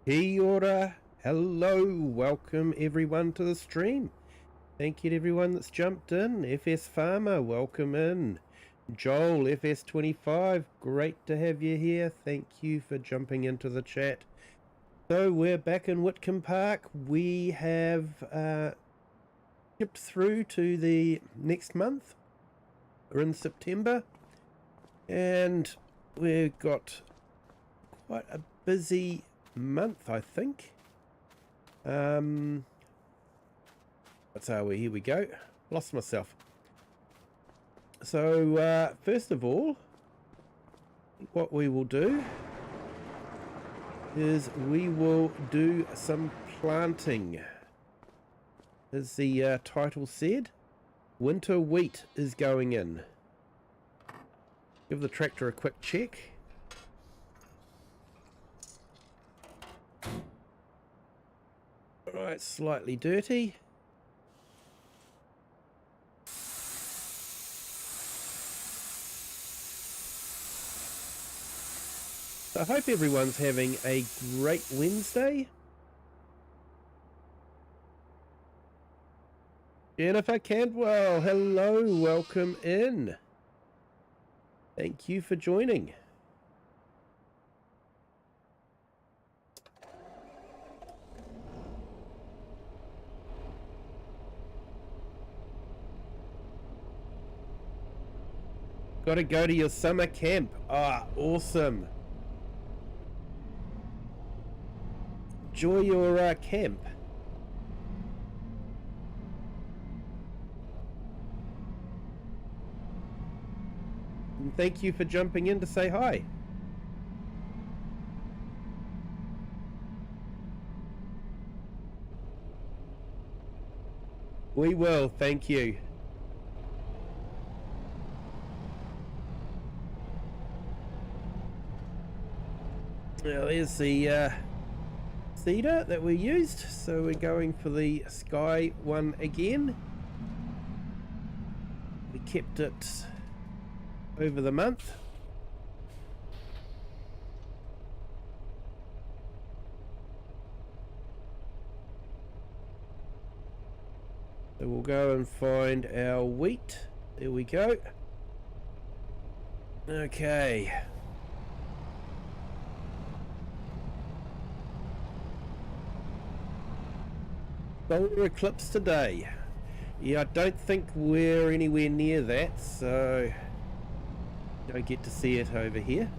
Kia ora, hello, welcome everyone to the stream. Thank you to everyone that's jumped in. FS Farmer, welcome in. Joel, FS25, great to have you here. Thank you for jumping into the chat. So we're back in Witcombe Park. We have skipped through to the next month. We're in September and we've got quite a busy month, I think. What are we? Here we go. Lost myself. So first of all, what we will do is we will do some planting. As the title said, winter wheat is going in. Give the tractor a quick check. Right, slightly dirty. I hope everyone's having a great Wednesday. Jennifer Cantwell, hello, welcome in. Thank you for joining. Got to go to your summer camp. Ah, awesome. Enjoy your camp. And thank you for jumping in to say hi. We will, thank you. Now there's the cedar that we used, so we're going for the sky one again. We kept it over the month. So we'll go and find our wheat. There we go. Okay. Solar eclipse today. Yeah, I don't think we're anywhere near that, so don't get to see it over here.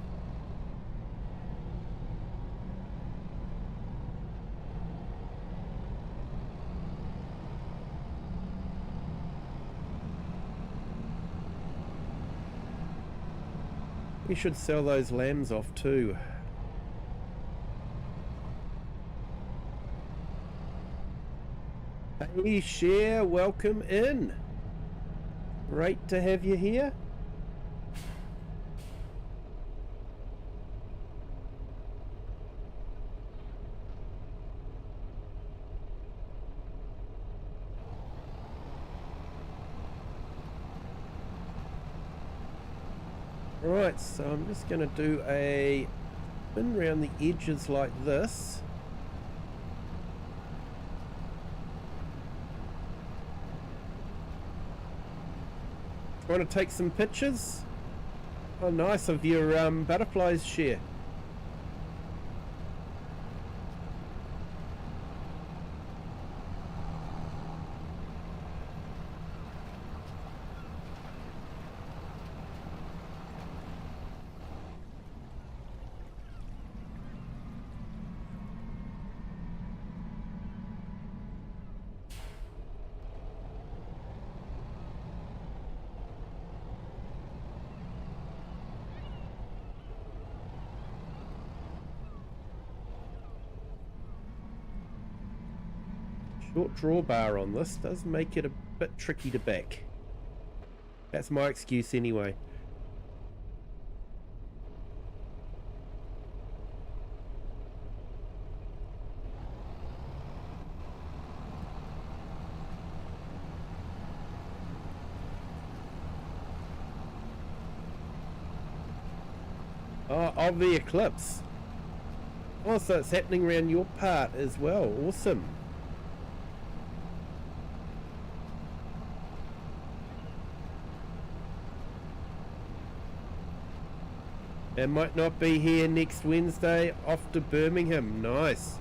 We should sell those lambs off too. Hey Cher, welcome in. Great to have you here. Right, so I'm just going to do a spin around the edges like this. Want to take some pictures? Oh, nice of your butterflies, Cher. Short drawbar on this does make it a bit tricky to back. That's my excuse anyway. Oh, of the eclipse. Oh, so it's happening around your part as well. Awesome. It might not be here next Wednesday. Off to Birmingham. Nice.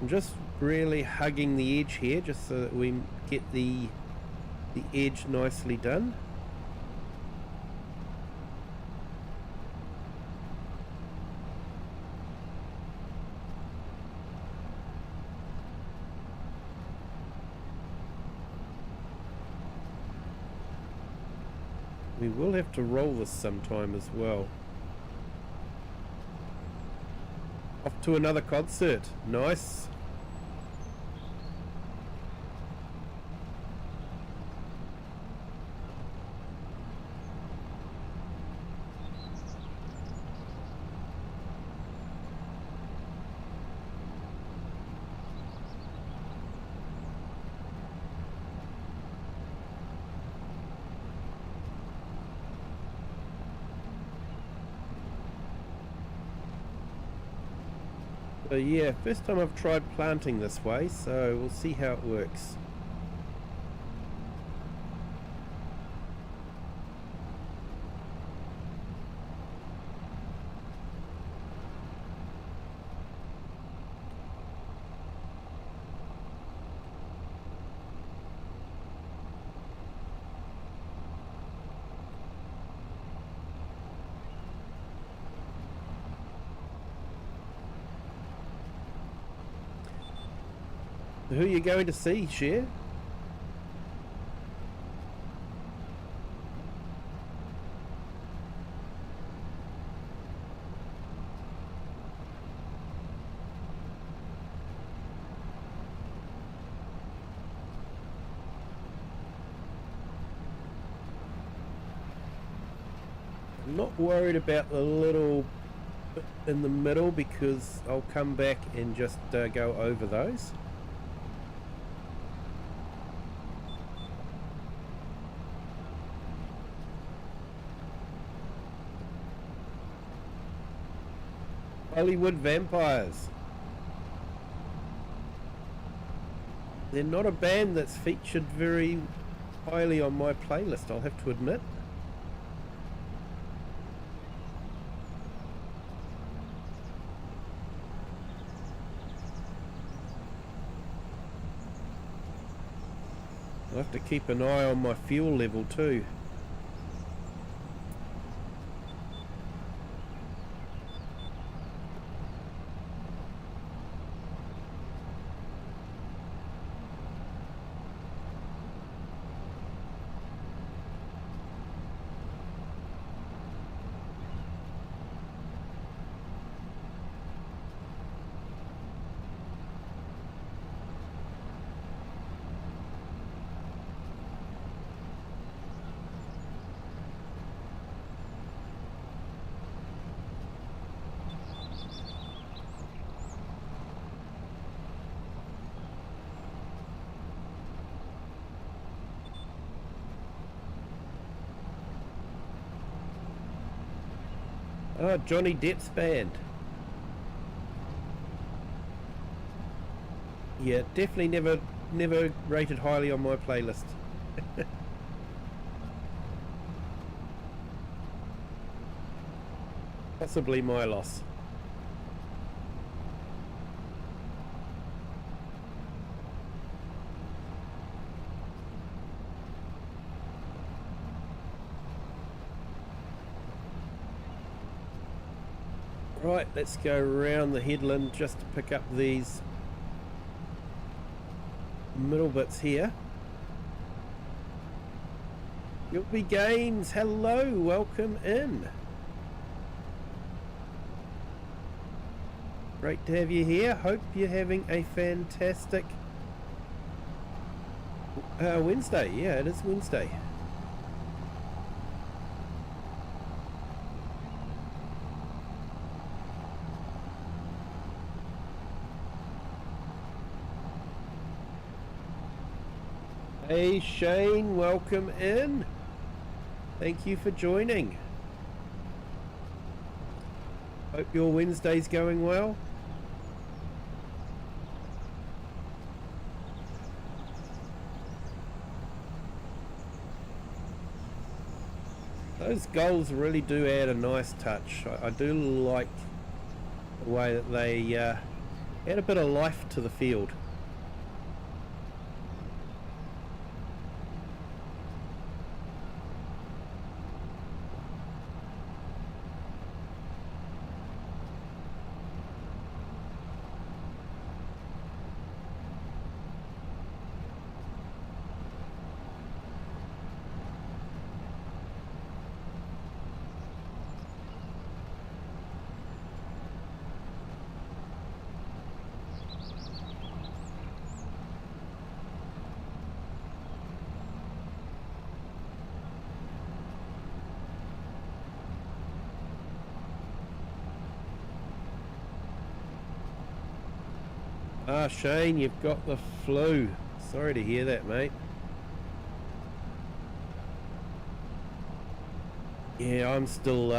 I'm just really hugging the edge here just so that we get the edge nicely done. We will have to roll this sometime as well. Off to another concert. Nice. So yeah, first time I've tried planting this way, so we'll see how it works. Who are you going to see, Cher? I'm not worried about the little bit in the middle because I'll come back and just go over those. Hollywood Vampires. They're not a band that's featured very highly on my playlist, I'll have to admit. I'll have to keep an eye on my fuel level too. Oh, Johnny Depp's band. Yeah, definitely never rated highly on my playlist. Possibly my loss. Right, let's go around the headland just to pick up these middle bits here. Kiwi Games, hello, welcome in. Great to have you here. Hope you're having a fantastic Wednesday, yeah, it is Wednesday. Hey Shane, welcome in. Thank you for joining. Hope your Wednesday's going well. Those gulls really do add a nice touch. I do like the way that they add a bit of life to the field. Ah, Shane, you've got the flu. Sorry to hear that, mate. Yeah, I'm still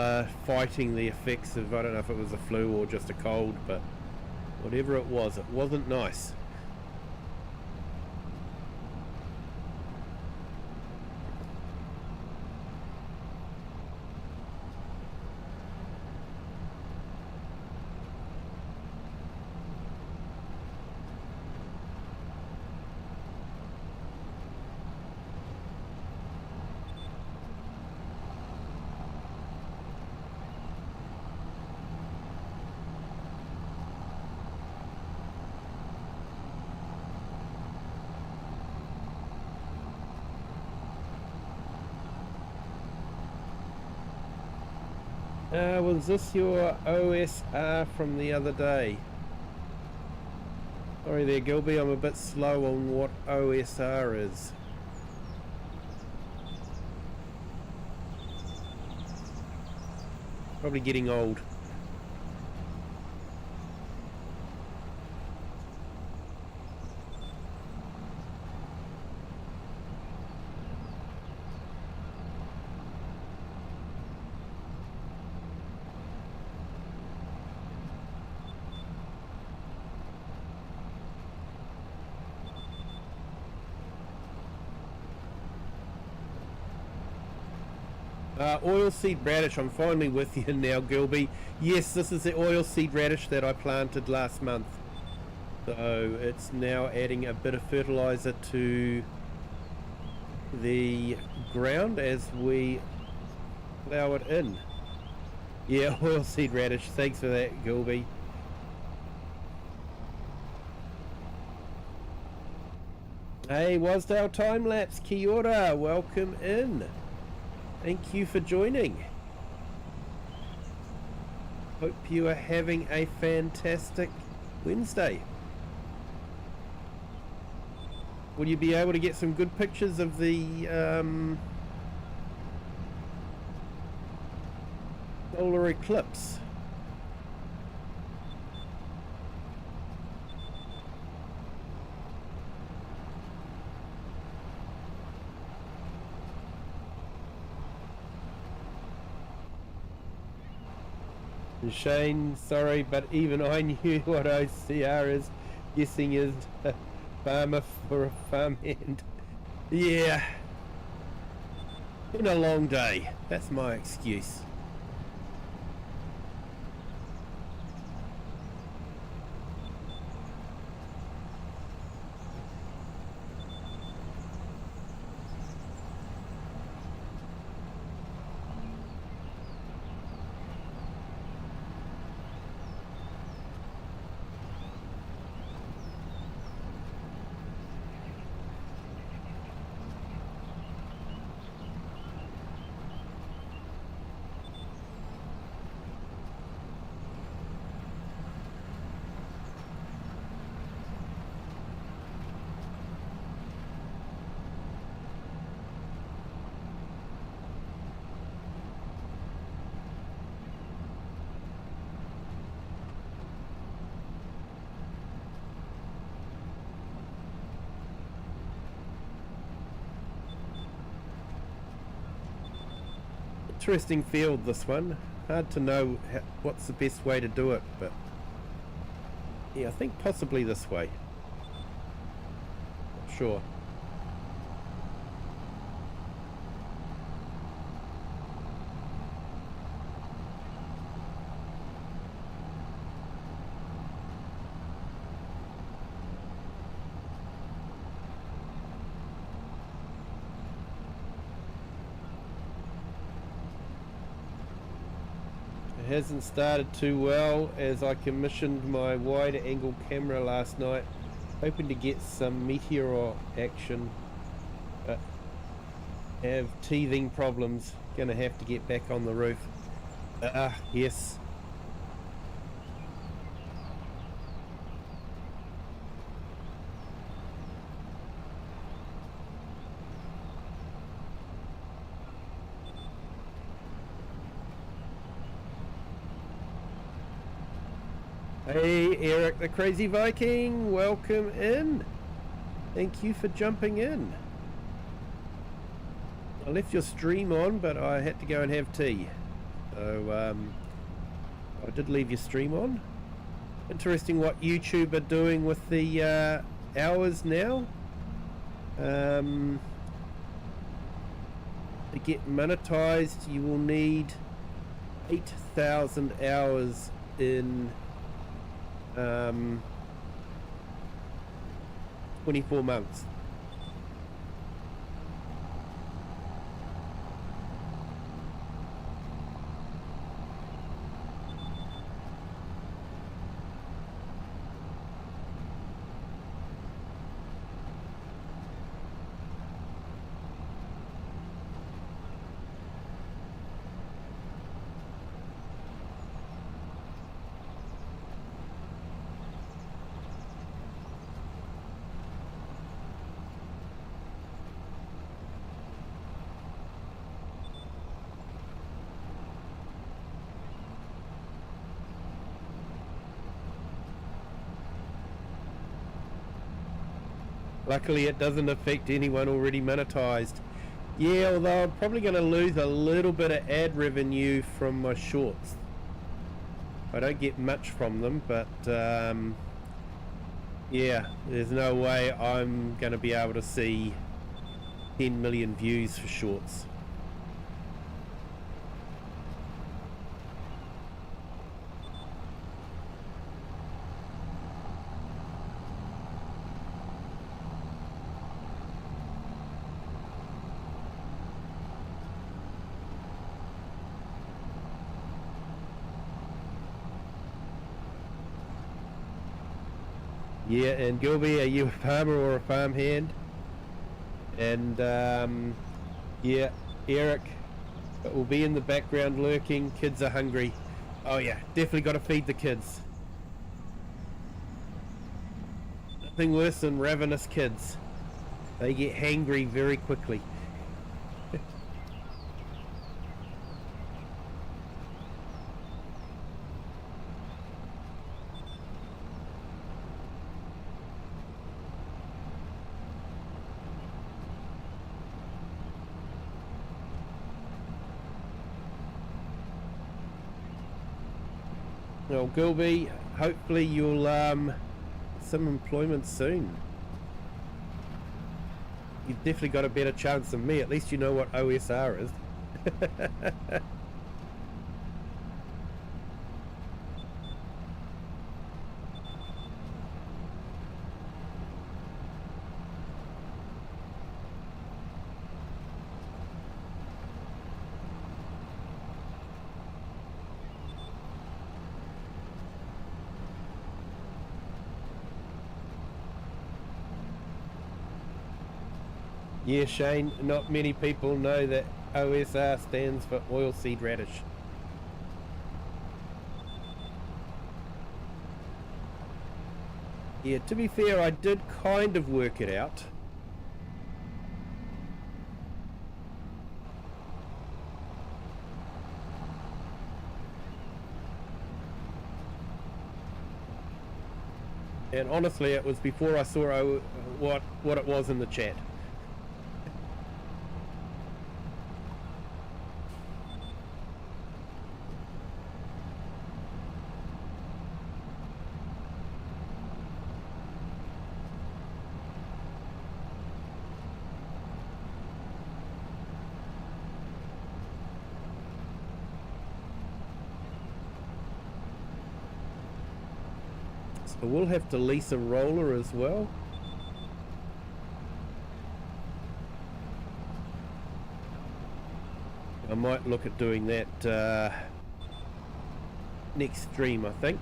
fighting the effects of, I don't know if it was a flu or just a cold, but whatever it wasn't nice. Was this your OSR from the other day? Sorry there, Gilby, I'm a bit slow on what OSR is. Probably getting old. Oilseed radish, I'm finally with you now, Gilby. Yes, this is the oilseed radish that I planted last month. So it's now adding a bit of fertilizer to the ground as we plough it in. Yeah, oilseed radish, thanks for that, Gilby. Hey, Wasdale Time Lapse, kia ora, welcome in. Thank you for joining. Hope you are having a fantastic Wednesday. Will you be able to get some good pictures of the solar eclipse? Shane, sorry, but even I knew what OCR is. Guessing is a farmer for a farmhand. Yeah. Been a long day. That's my excuse. Interesting field, this one. Hard to know what's the best way to do it, but yeah, I think possibly this way. Not sure. Hasn't started too well, as I commissioned my wider angle camera last night, hoping to get some meteor action, but have teething problems. Gonna have to get back on the roof. Yes. Hey Eric the Crazy Viking, welcome in. Thank you for jumping in. I left your stream on, but I had to go and have tea. So I did leave your stream on. Interesting what YouTube are doing with the hours now. To get monetized, you will need 8,000 hours in 24 months. Luckily it doesn't affect anyone already monetized. Yeah, although I'm probably going to lose a little bit of ad revenue from my shorts. I don't get much from them, but yeah, there's no way I'm going to be able to see 10 million views for shorts. Yeah, and Gilby, are you a farmer or a farmhand? And yeah, Eric will be in the background lurking. Kids are hungry. Oh yeah, definitely got to feed the kids. Nothing worse than ravenous kids. They get hangry very quickly. Well, Gilby, hopefully you'll some employment soon. You've definitely got a better chance than me. At least you know what OSR is. Yeah, Shane, not many people know that OSR stands for oilseed radish. Yeah, to be fair, I did kind of work it out. And honestly, it was before I saw what it was in the chat. I will have to lease a roller as well. I might look at doing that next stream, I think.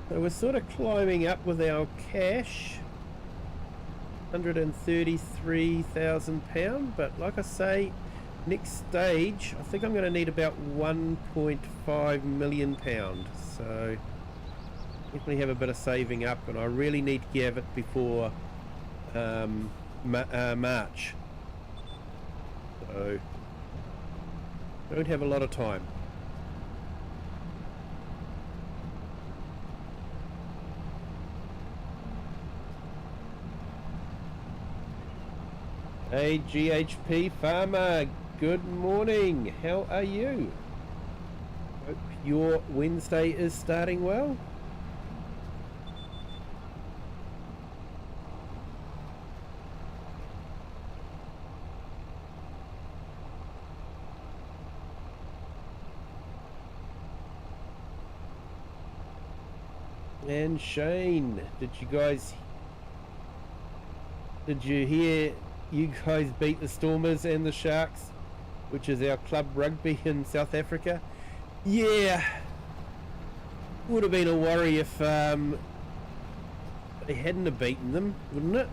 So we're sort of climbing up with our cash. £133,000, but like I say, next stage I think I'm going to need about £1.5 million, so definitely have a bit of saving up, and I really need to have it before March, so don't have a lot of time. Hey GHP Farmer, good morning, how are you? Hope your Wednesday is starting well. And Shane, did you hear you guys beat the Stormers and the Sharks, which is our club rugby in South Africa? Yeah, would have been a worry if they hadn't have beaten them, wouldn't it?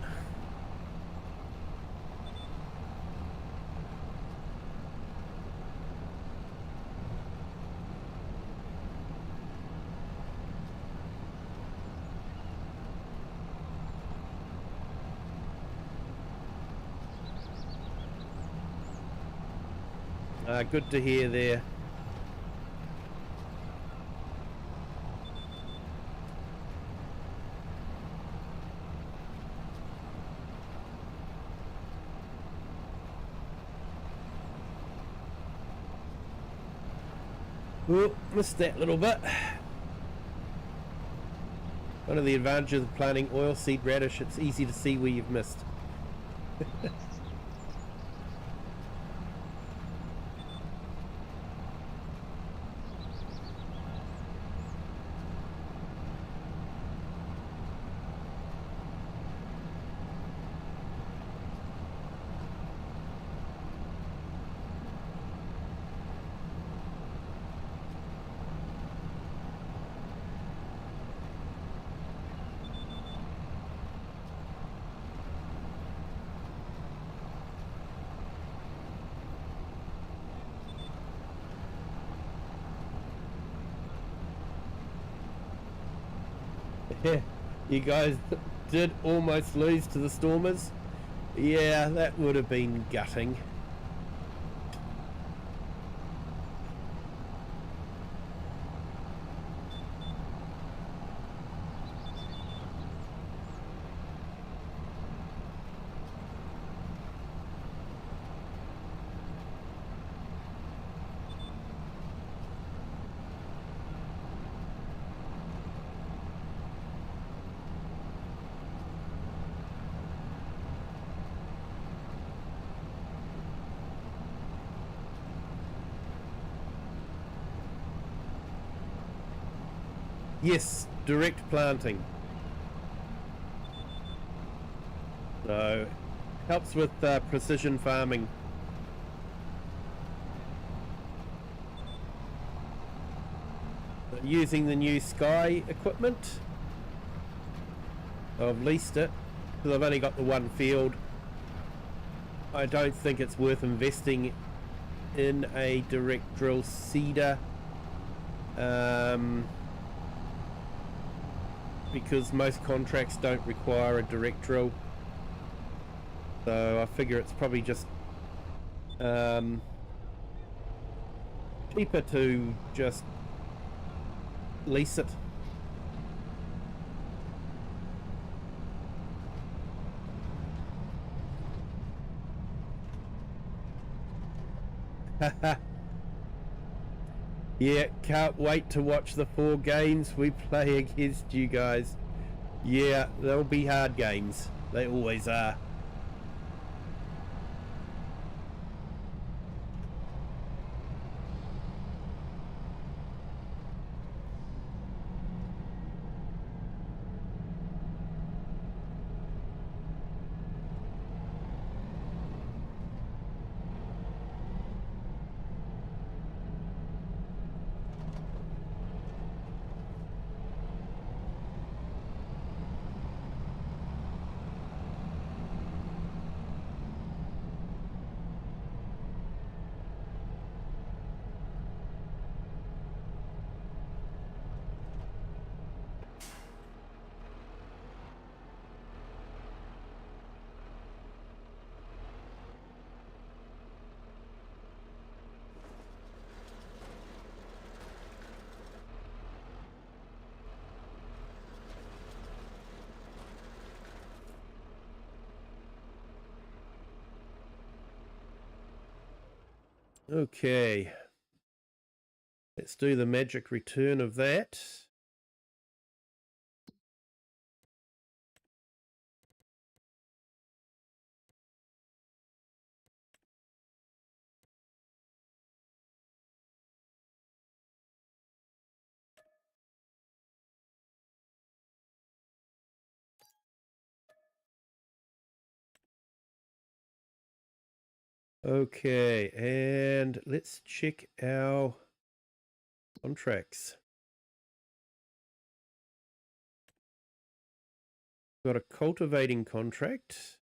Good to hear there. Oh, missed that little bit. One of the advantages of planting oilseed radish, it's easy to see where you've missed. Yeah, you guys did almost lose to the Stormers. Yeah, that would have been gutting. Yes, direct planting. So, helps with precision farming. Using the new Sky equipment. I've leased it because I've only got the one field. I don't think it's worth investing in a direct drill seeder. Because most contracts don't require a direct drill, so I figure it's probably just cheaper to just lease it. Yeah, can't wait to watch the 4 games we play against you guys. Yeah, they'll be hard games. They always are. Okay. Let's do the magic return of that. Okay, and let's check our contracts. Got a cultivating contract.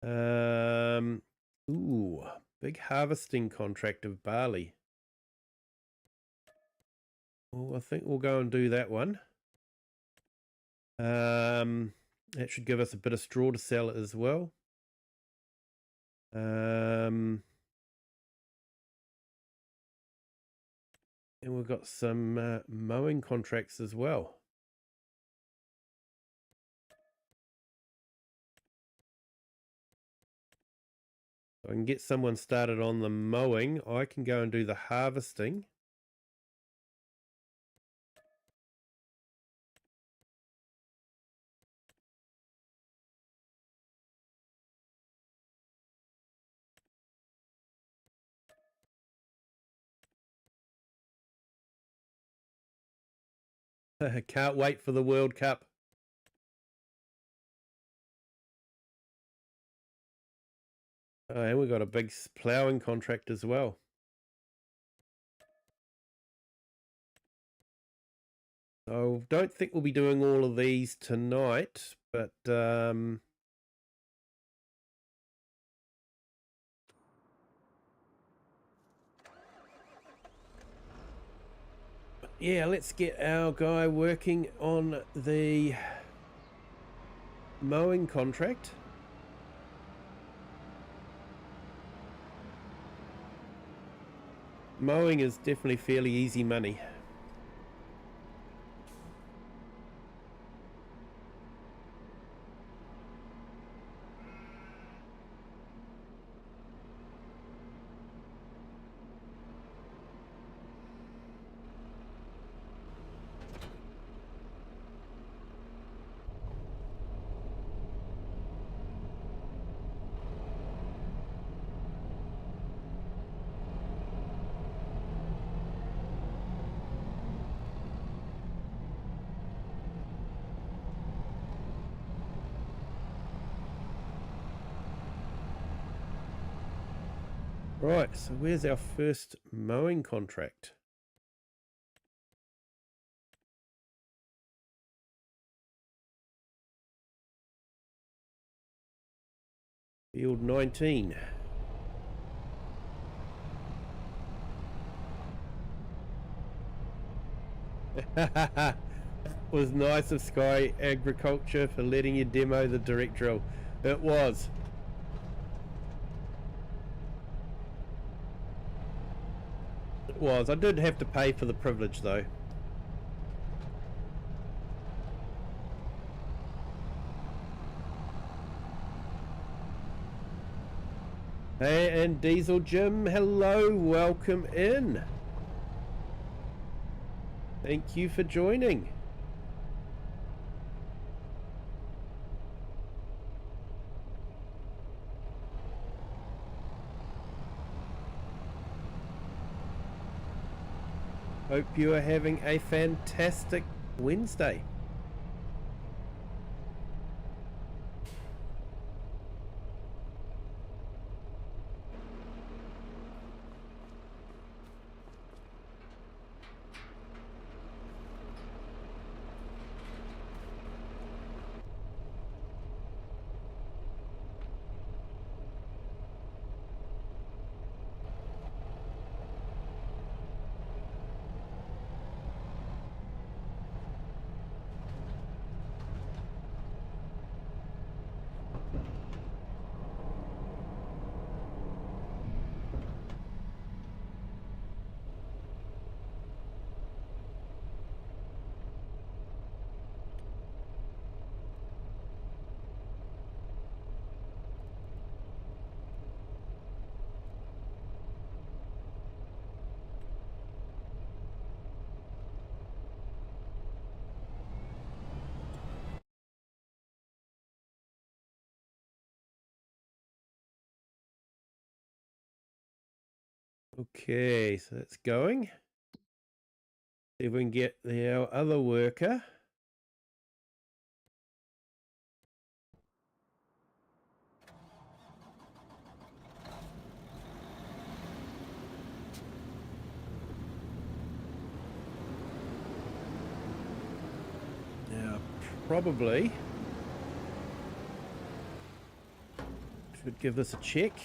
Ooh, big harvesting contract of barley. Well, I think we'll go and do that one. That should give us a bit of straw to sell as well. And we've got some mowing contracts as well. I can get someone started on the mowing. I can go and do the harvesting. Can't wait for the World Cup. Oh, and we've got a big ploughing contract as well. I don't think we'll be doing all of these tonight, but yeah, let's get our guy working on the mowing contract. Mowing is definitely fairly easy money. Right, so where's our first mowing contract? Field 19. Was nice of Sky Agriculture for letting you demo the direct drill. It was. It was. I did have to pay for the privilege though. Hey, and Diesel Jim, hello, welcome in. Thank you for joining. Hope you are having a fantastic Wednesday. Okay, so that's going. See if we can get our other worker. Now, probably should give this a check.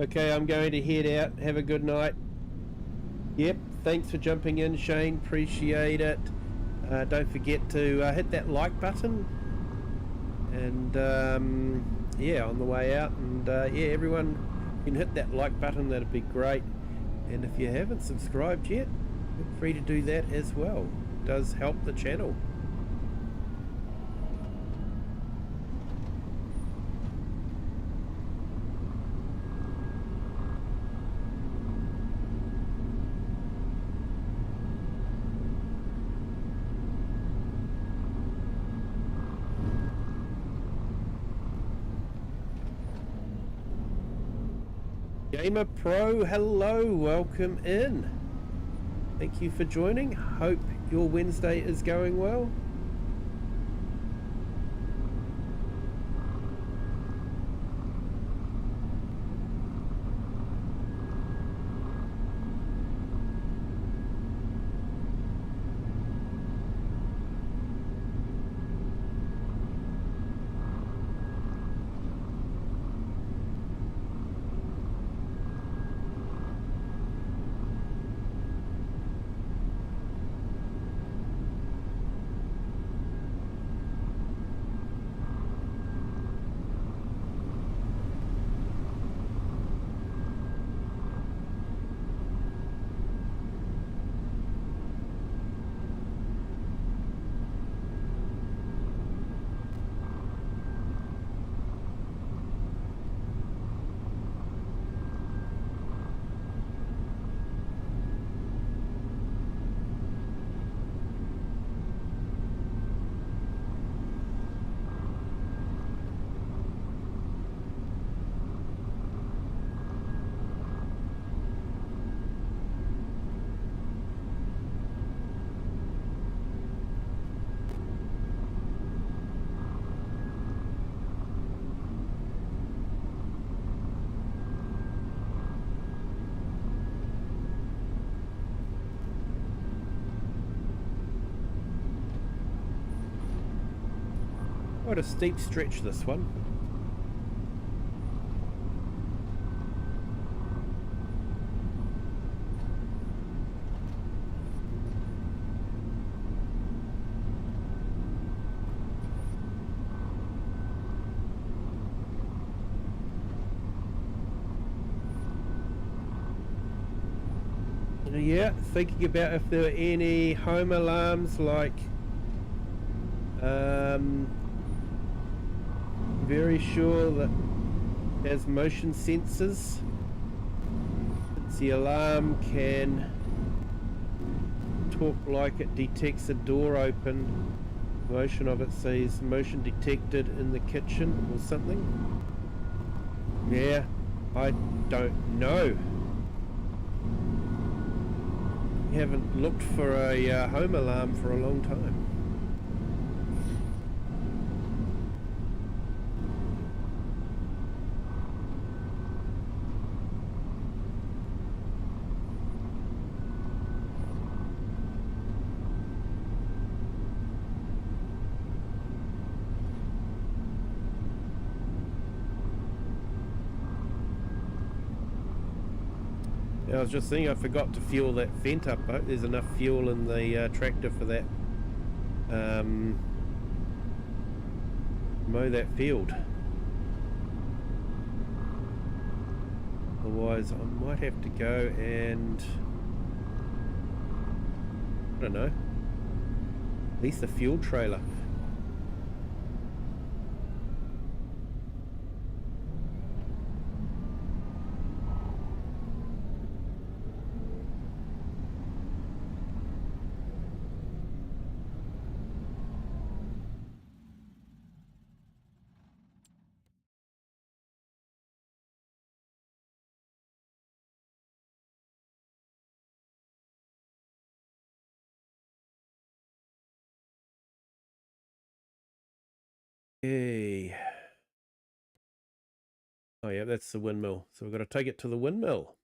Okay, I'm going to head out. Have a good night. Yep, thanks for jumping in, Shane. Appreciate it. Don't forget to hit that like button. And yeah, on the way out. And yeah, everyone can hit that like button. That'd be great. And if you haven't subscribed yet, feel free to do that as well. It does help the channel. Gamer Pro, hello, welcome in. Thank you for joining. Hope your Wednesday is going well. What a steep stretch this one. Yeah, thinking about if there were any home alarms, like very sure that it has motion sensors. The alarm can talk like it detects a door open. Motion of it says motion detected in the kitchen or something. Yeah, I don't know. Haven't looked for a home alarm for a long time. I was just thinking I forgot to fuel that vent up. I hope there's enough fuel in the tractor for that. Mow that field. Otherwise I might have to go and, I don't know, lease the fuel trailer. Okay. Oh yeah, that's the windmill. So we've got to take it to the windmill.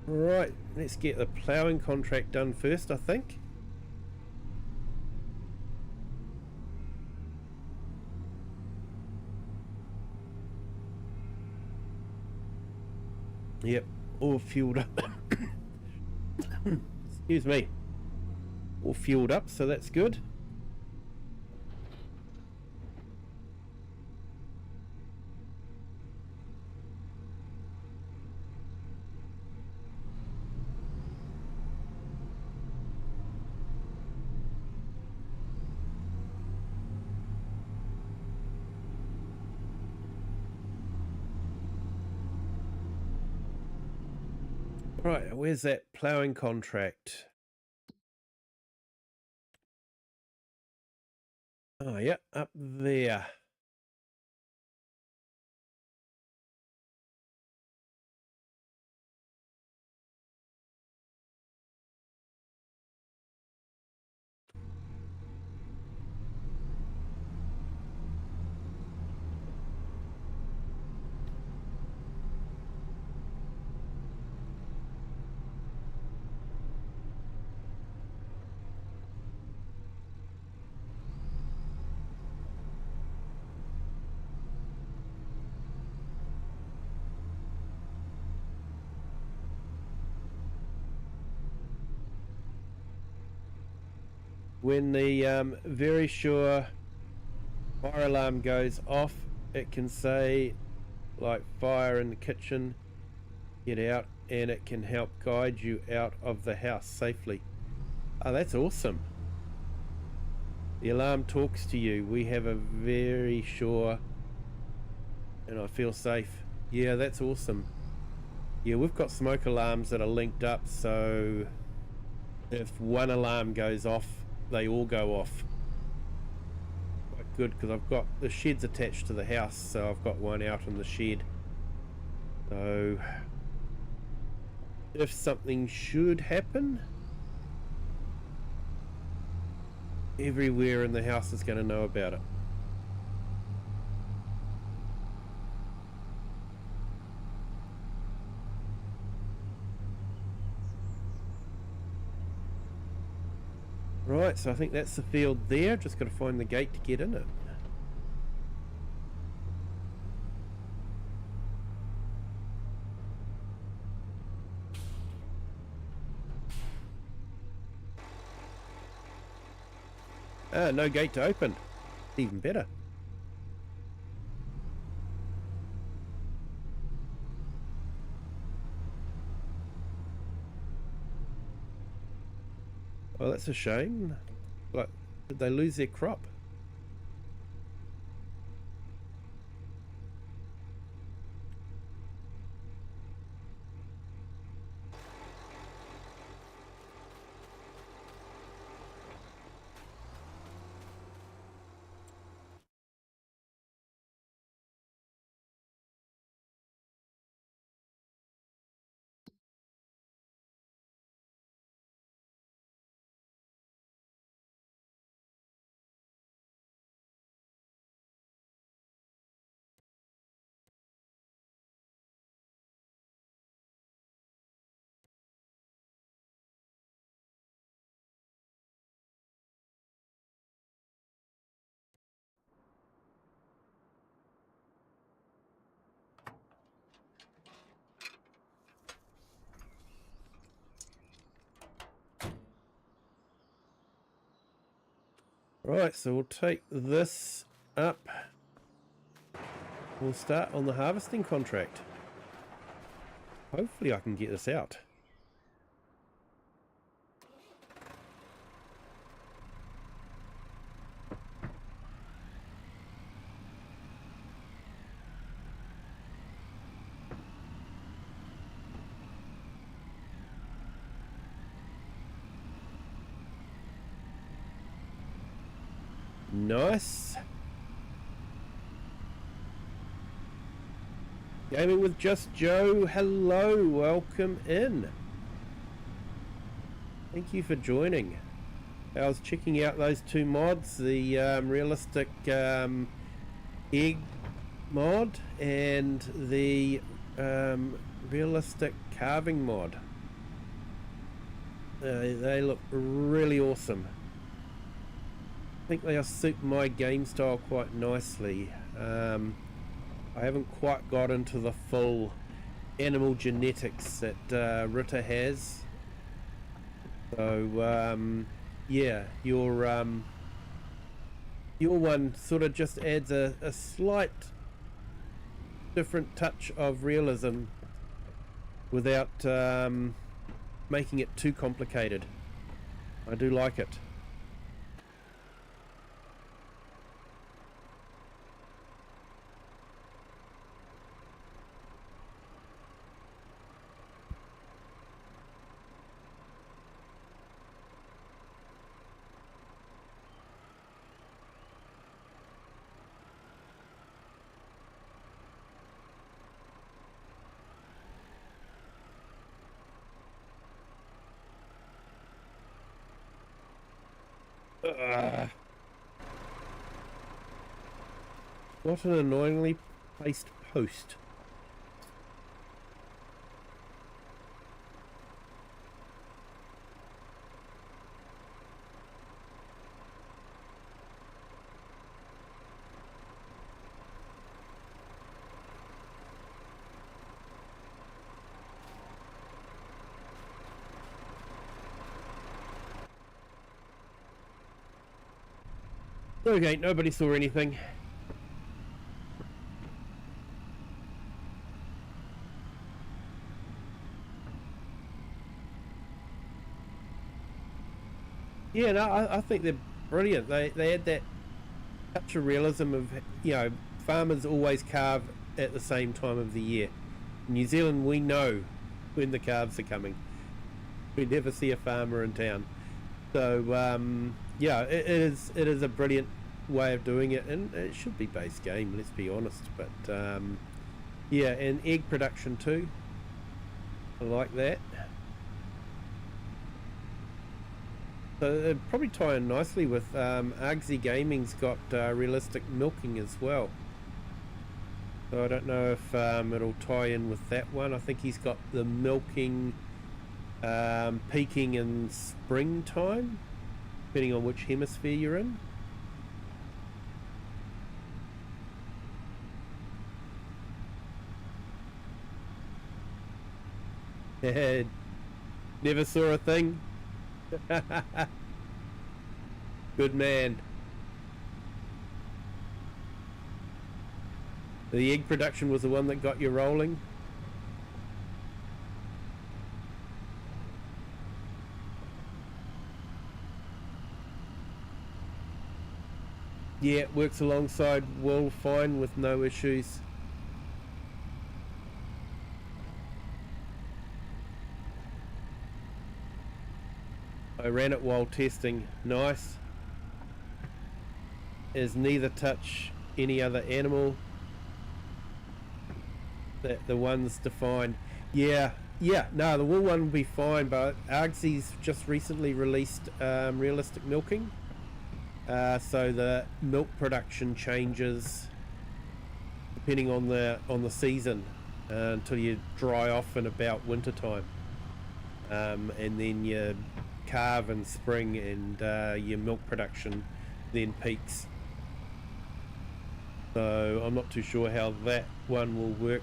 Right, let's get the ploughing contract done first, I think. Yep, all fueled up. Excuse me. All fueled up, so that's good. Right, where's that ploughing contract? Oh, yeah, up there. When the very sure fire alarm goes off, it can say like fire in the kitchen, get out, and it can help guide you out of the house safely. Oh, that's awesome. The alarm talks to you. We have a very sure, and I feel safe. Yeah, that's awesome. Yeah, we've got smoke alarms that are linked up, so if one alarm goes off, they all go off. Quite good, because I've got the sheds attached to the house, so I've got one out in the shed. So if something should happen, everywhere in the house is going to know about it. Right, so I think that's the field there. Just got to find the gate to get in it. Ah, no gate to open. Even better. Oh, that's a shame. Like, did they lose their crop? Right, so we'll take this up. We'll start on the harvesting contract. Hopefully I can get this out. Nice. Gaming with Just Joe, hello, welcome in. Thank you for joining. I was checking out those two mods, the realistic egg mod and the realistic carving mod. They look really awesome. I think they'll suit my game style quite nicely. I haven't quite got into the full animal genetics that Ritter has. So yeah, your one sort of just adds a slight different touch of realism without making it too complicated. I do like it. What an annoyingly placed post. Okay, nobody saw anything. Yeah, no, I think they're brilliant. They add that touch of realism of, you know, farmers always carve at the same time of the year. In New Zealand, we know when the calves are coming. We never see a farmer in town. So yeah, it is a brilliant way of doing it, and it should be base game, let's be honest. But yeah, and egg production too, I like that. So it'd probably tie in nicely with Argsy Gaming's got realistic milking as well. So I don't know if it'll tie in with that one. I think he's got the milking peaking in springtime, depending on which hemisphere you're in. Never saw a thing. Good man. The egg production was the one that got you rolling. Yeah, it works alongside wool fine with no issues. I ran it while testing. Nice. As neither touch any other animal. That the one's defined. Yeah, no, the wool one will be fine, but Argsy's just recently released realistic milking. So the milk production changes depending on the season until you dry off in about winter time, and then you calve in spring, and your milk production then peaks. So I'm not too sure how that one will work.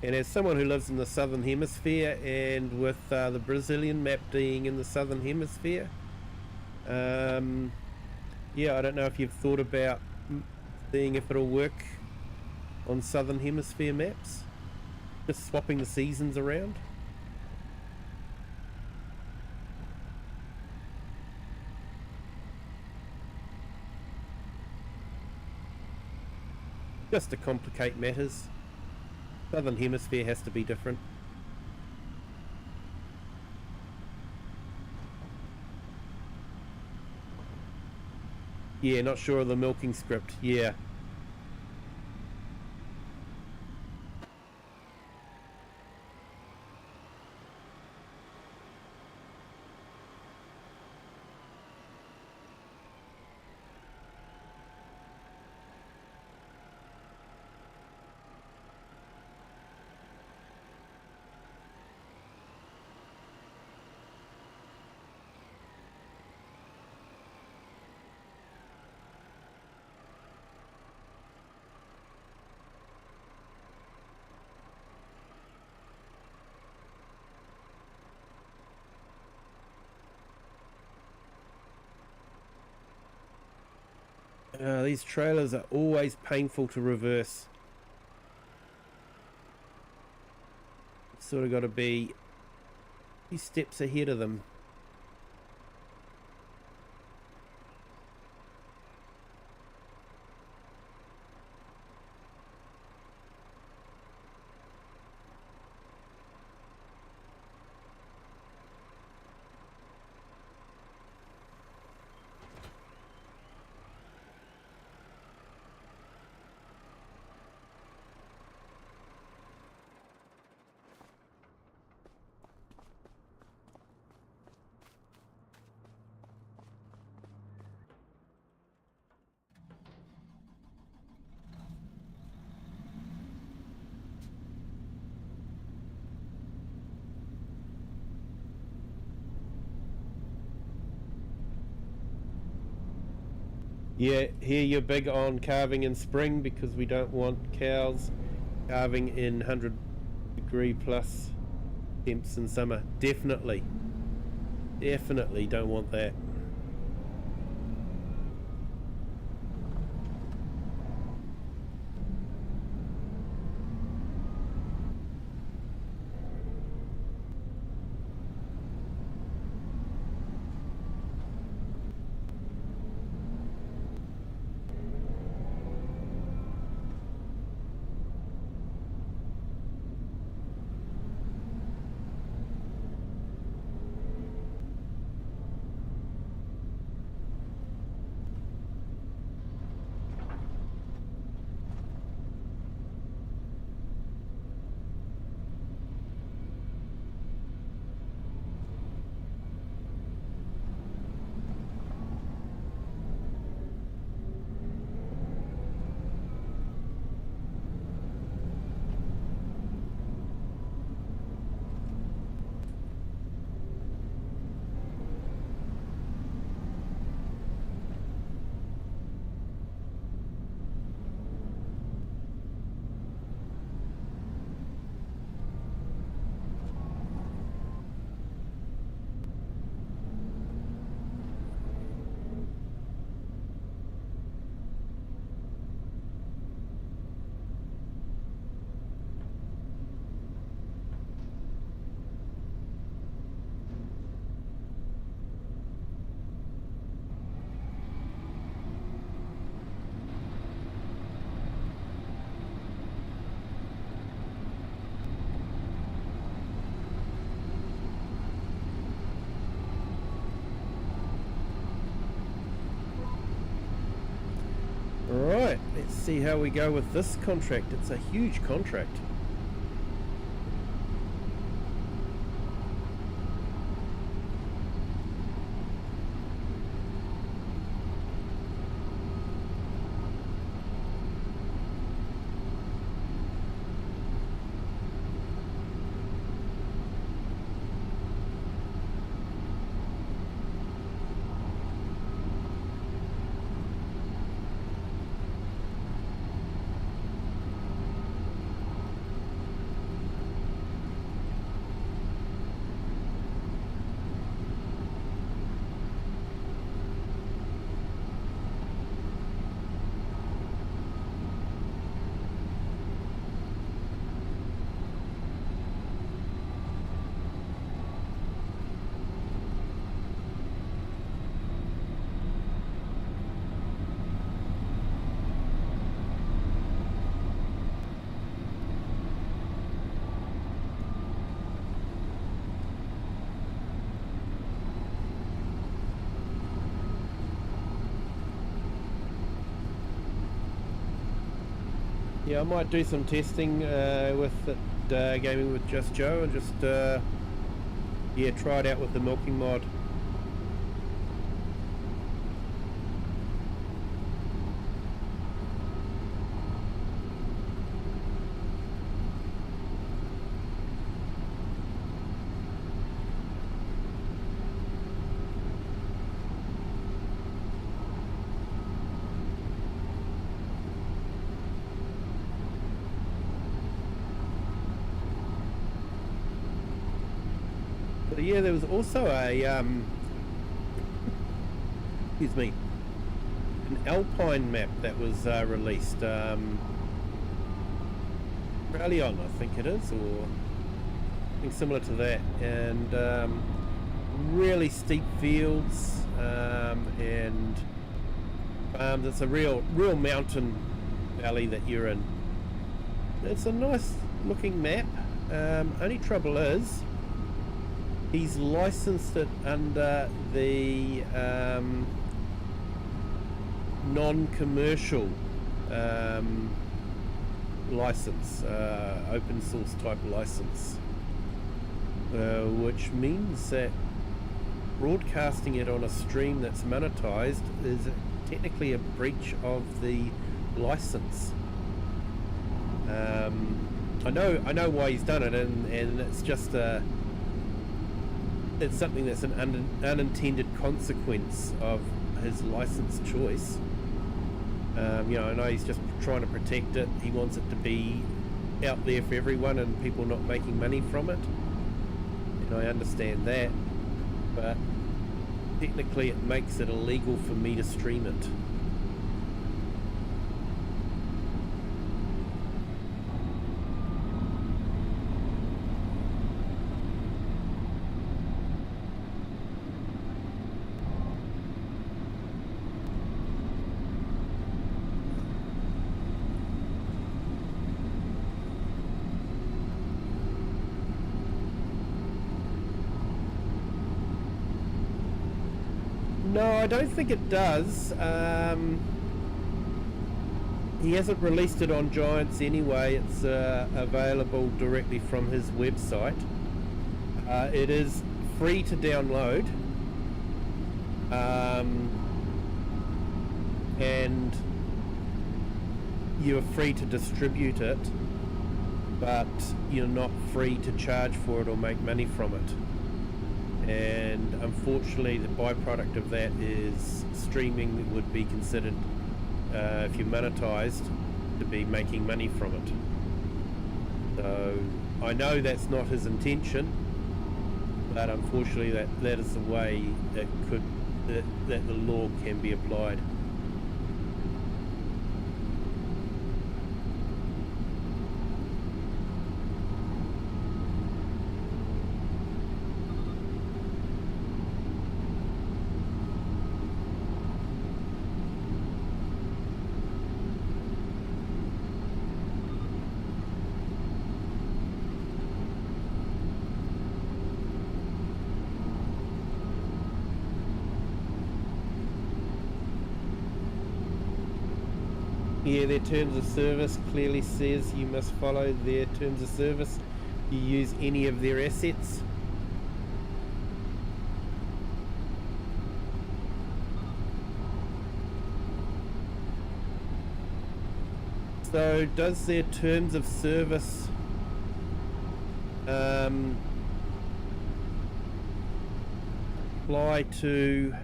And as someone who lives in the southern hemisphere, and with the Brazilian map being in the southern hemisphere, yeah, I don't know if you've thought about seeing if it'll work on southern hemisphere maps, just swapping the seasons around. Just to complicate matters. Southern hemisphere has to be different. Yeah, not sure of the milking script. Yeah. These trailers are always painful to reverse. Sort of got to be a few steps ahead of them. Yeah, here you're big on carving in spring because we don't want cows calving in 100-degree plus temps in summer. Definitely don't want that. Alright, let's see how we go with this contract. It's a huge contract. Yeah, I might do some testing with it, gaming with Just Joe, and just yeah, try it out with the milking mod. But yeah, there was also a excuse me, an Alpine map that was released. Rallion, I think it is, or something similar to that, and really steep fields and farms. It's a real mountain valley that you're in. It's a nice looking map. Only trouble is, he's licensed it under the non-commercial license, open source type license, which means that broadcasting it on a stream that's monetized is technically a breach of the license. I know why he's done it, and it's just it's something that's an unintended consequence of his license choice. You know, I know he's just trying to protect it. He wants it to be out there for everyone and people not making money from it, and I understand that, but technically it makes it illegal for me to stream it. No, I don't think it does. He hasn't released it on Giants anyway. It's available directly from his website. It is free to download, and you're free to distribute it, but you're not free to charge for it or make money from it. And unfortunately the byproduct of that is streaming would be considered, if you're monetized, to be making money from it. So I know that's not his intention, but unfortunately that is the way it could, that the law can be applied. Yeah, their terms of service clearly says you must follow their terms of service. You use any of their assets. So does their terms of service apply to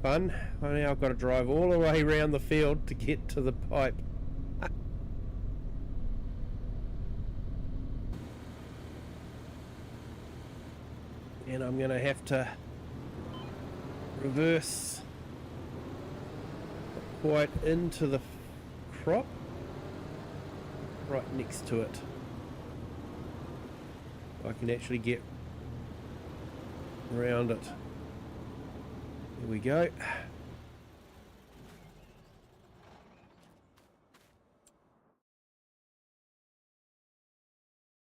fun? Now I've got to drive all the way around the field to get to the pipe. And I'm going to have to reverse quite into the crop, right next to it. I can actually get around it. There we go.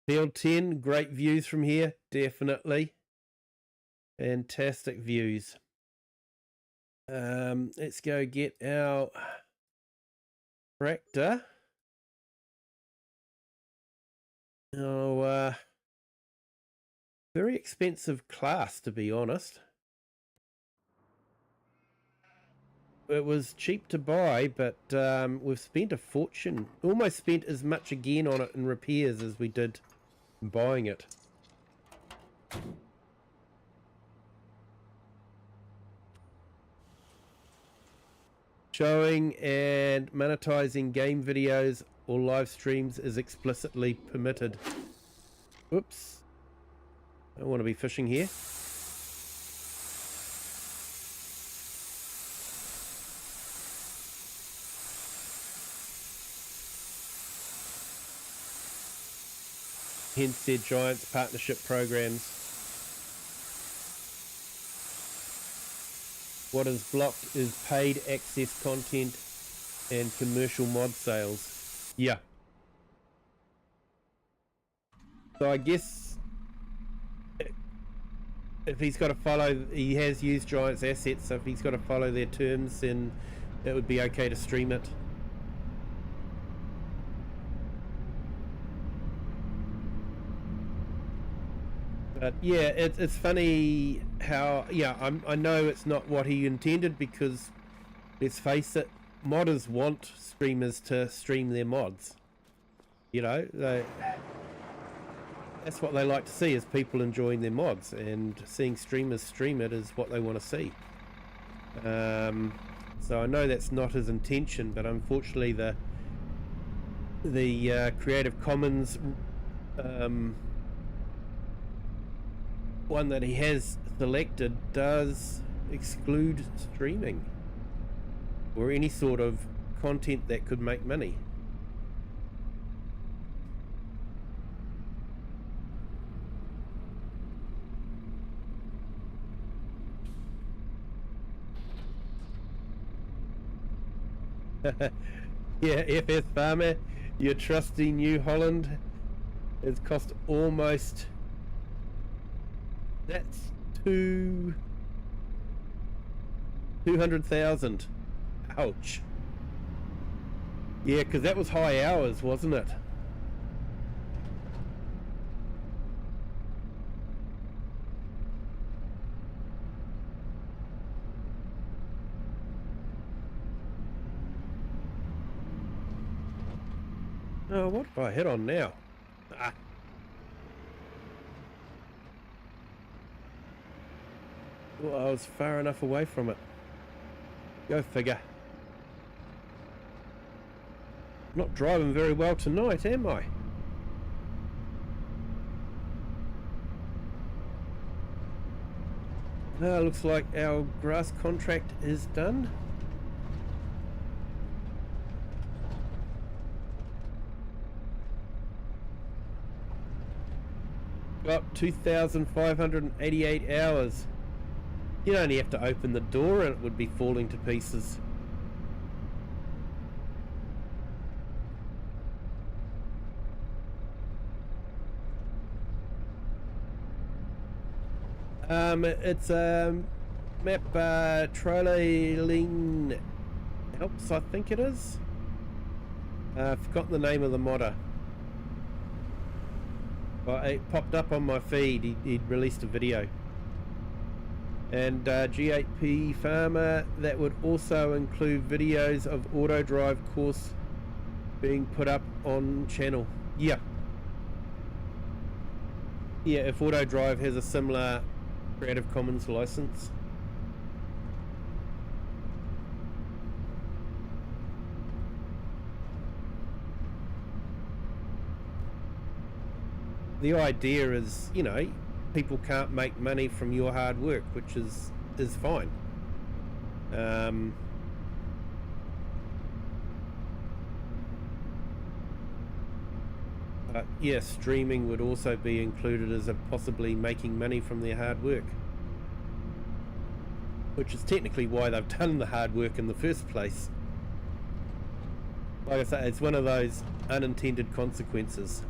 Field 10, great views from here, definitely. Fantastic views. Let's go get our tractor. Oh, very expensive class, to be honest. It was cheap to buy, but we've spent a fortune. Almost spent as much again on it in repairs as we did buying it. Showing and monetizing game videos or live streams is explicitly permitted. Whoops. I don't want to be fishing here. Hence their Giants partnership programs. What is blocked is paid access content and commercial mod sales. Yeah. So I guess if he's got to follow, he has used Giants assets, so if he's got to follow their terms, then it would be okay to stream it. But yeah, it's funny how, yeah, I know it's not what he intended, because let's face it, modders want streamers to stream their mods. You know, that's what they like to see, is people enjoying their mods, and seeing streamers stream it is what they want to see. So I know that's not his intention, but unfortunately the Creative Commons one that he has selected does exclude streaming or any sort of content that could make money. Yeah, FS Farmer, your trusty New Holland has cost almost, that's 200,000. Ouch. Yeah, because that was high hours, wasn't it? Oh, what have I hit on now? Ah. Well, I was far enough away from it. Go figure. Not driving very well tonight, am I? Looks like our grass contract is done. Got 2,588 hours. You'd only have to open the door and it would be falling to pieces. It's map trailing helps, I think it is. I've forgotten the name of the modder. Well, it popped up on my feed. He'd released a video. And G8P Farmer, that would also include videos of auto drive course being put up on channel. Yeah. Yeah, if auto drive has a similar Creative Commons license. The idea is, you know, people can't make money from your hard work, which is fine. But yeah, streaming would also be included as a possibly making money from their hard work, which is technically why they've done the hard work in the first place. Like I say, it's one of those unintended consequences.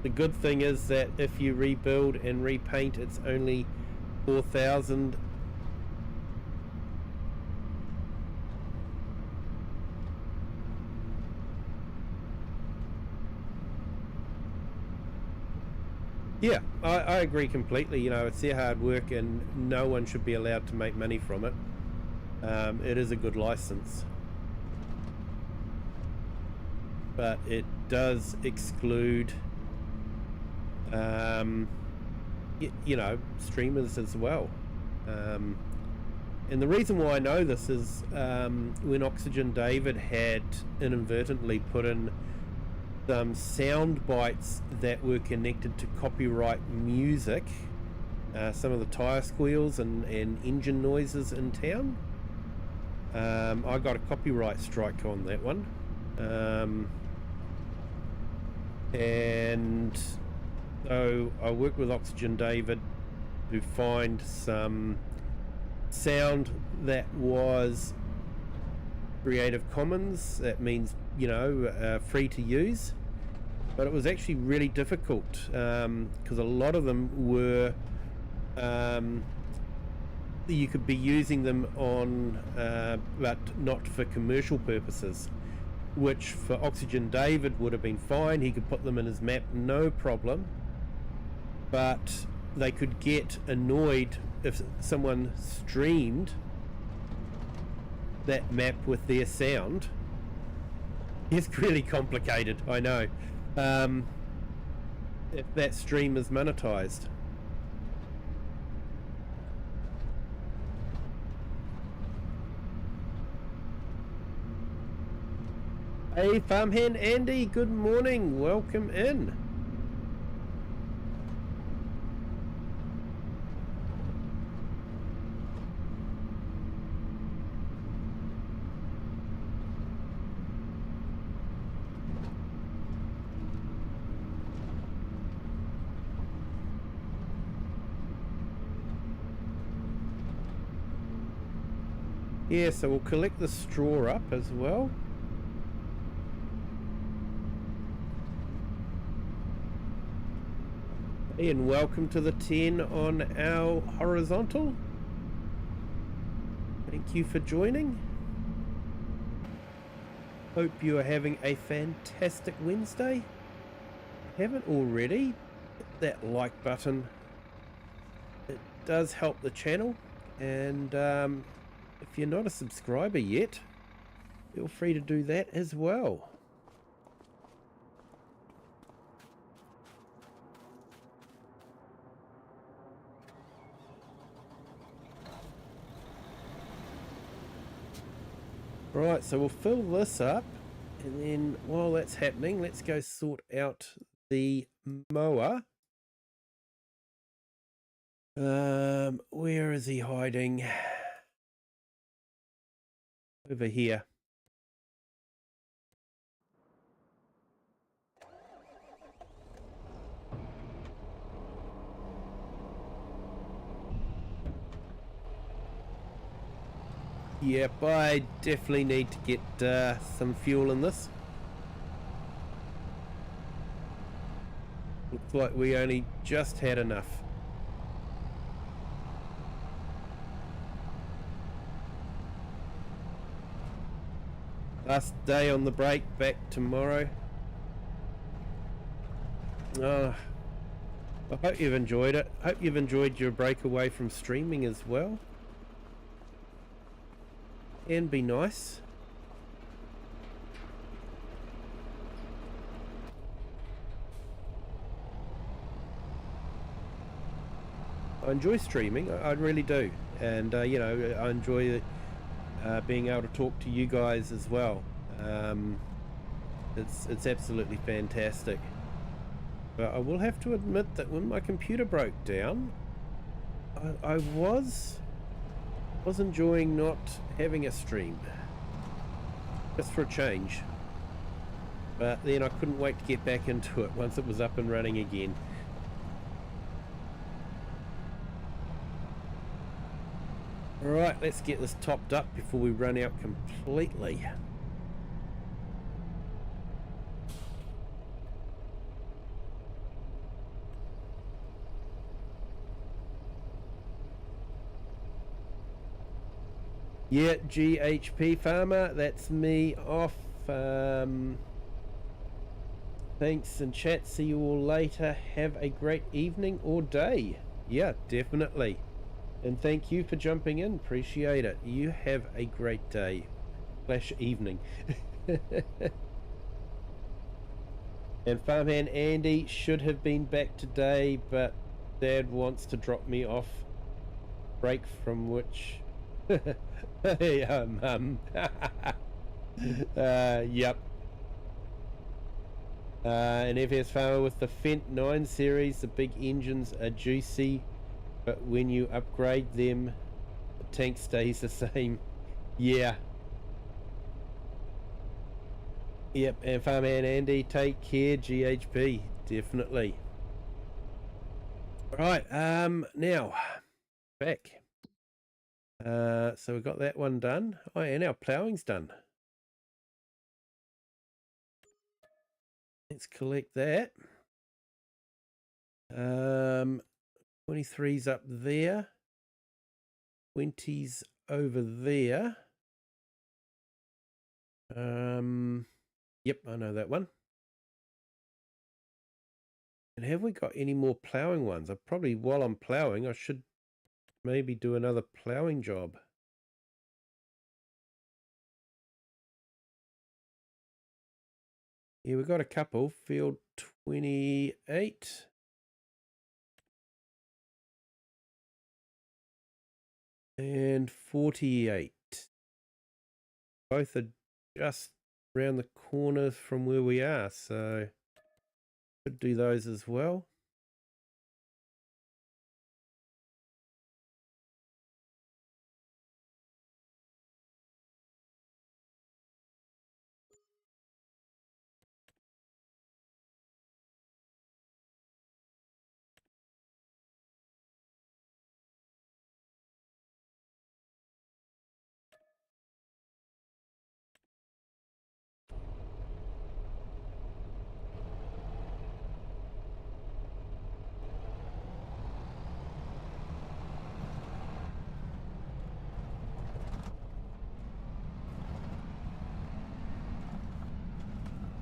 The good thing is that if you rebuild and repaint, it's only 4,000. Yeah, I agree completely. You know, it's their hard work and no one should be allowed to make money from it. It is a good license. But it does exclude, you know, streamers as well. And the reason why I know this is when OxygenDavid had inadvertently put in some sound bites that were connected to copyright music, some of the tire squeals and engine noises in town. I got a copyright strike on that one. And so I worked with OxygenDavid to find some sound that was Creative Commons. That means, you know, free to use, but it was actually really difficult because a lot of them were you could be using them on but not for commercial purposes, which for OxygenDavid would have been fine. He could put them in his map, no problem, but they could get annoyed if someone streamed that map with their sound. It's really complicated, I know, if that stream is monetized. Hey, Farmhand Andy, good morning, welcome in. Yeah, so we'll collect the straw up as well. And welcome to the 10 on our horizontal. Thank you for joining. Hope you are having a fantastic Wednesday. If you haven't already, hit that like button. It does help the channel, and if you're not a subscriber yet, feel free to do that as well. Right, so we'll fill this up, and then while that's happening, let's go sort out the mower. Where is he hiding? Over here. Yep, I definitely need to get some fuel in this. Looks like we only just had enough. Last day on the break, back tomorrow. I hope you've enjoyed it. Hope you've enjoyed your break away from streaming as well. And be nice. I enjoy streaming, I really do, and you know, I enjoy being able to talk to you guys as well. It's absolutely fantastic. But I will have to admit that when my computer broke down, I was enjoying not having a stream, just for a change. But then I couldn't wait to get back into it once it was up and running again. Alright, let's get this topped up before we run out completely. Yeah, GHP Farmer, that's me off. Thanks and chat. See you all later. Have a great evening or day. Yeah, definitely. And thank you for jumping in. Appreciate it. You have a great day / evening. And Farmhand Andy should have been back today, but Dad wants to drop me off. Break from which... Hey, yep. An FS Farmer with the Fent 9 series, the big engines are juicy, but when you upgrade them, the tank stays the same. Yeah. Yep, and Farmhand Andy, take care, GHP, definitely. Right, now, back. So we got that one done. Oh, and our ploughing's done. Let's collect that. 23's up there. 20's over there. Yep, I know that one. And have we got any more ploughing ones? Probably while I'm ploughing, I should maybe do another ploughing job. Yeah, we've got a couple. Field 28. And 48. Both are just around the corner from where we are, so could do those as well.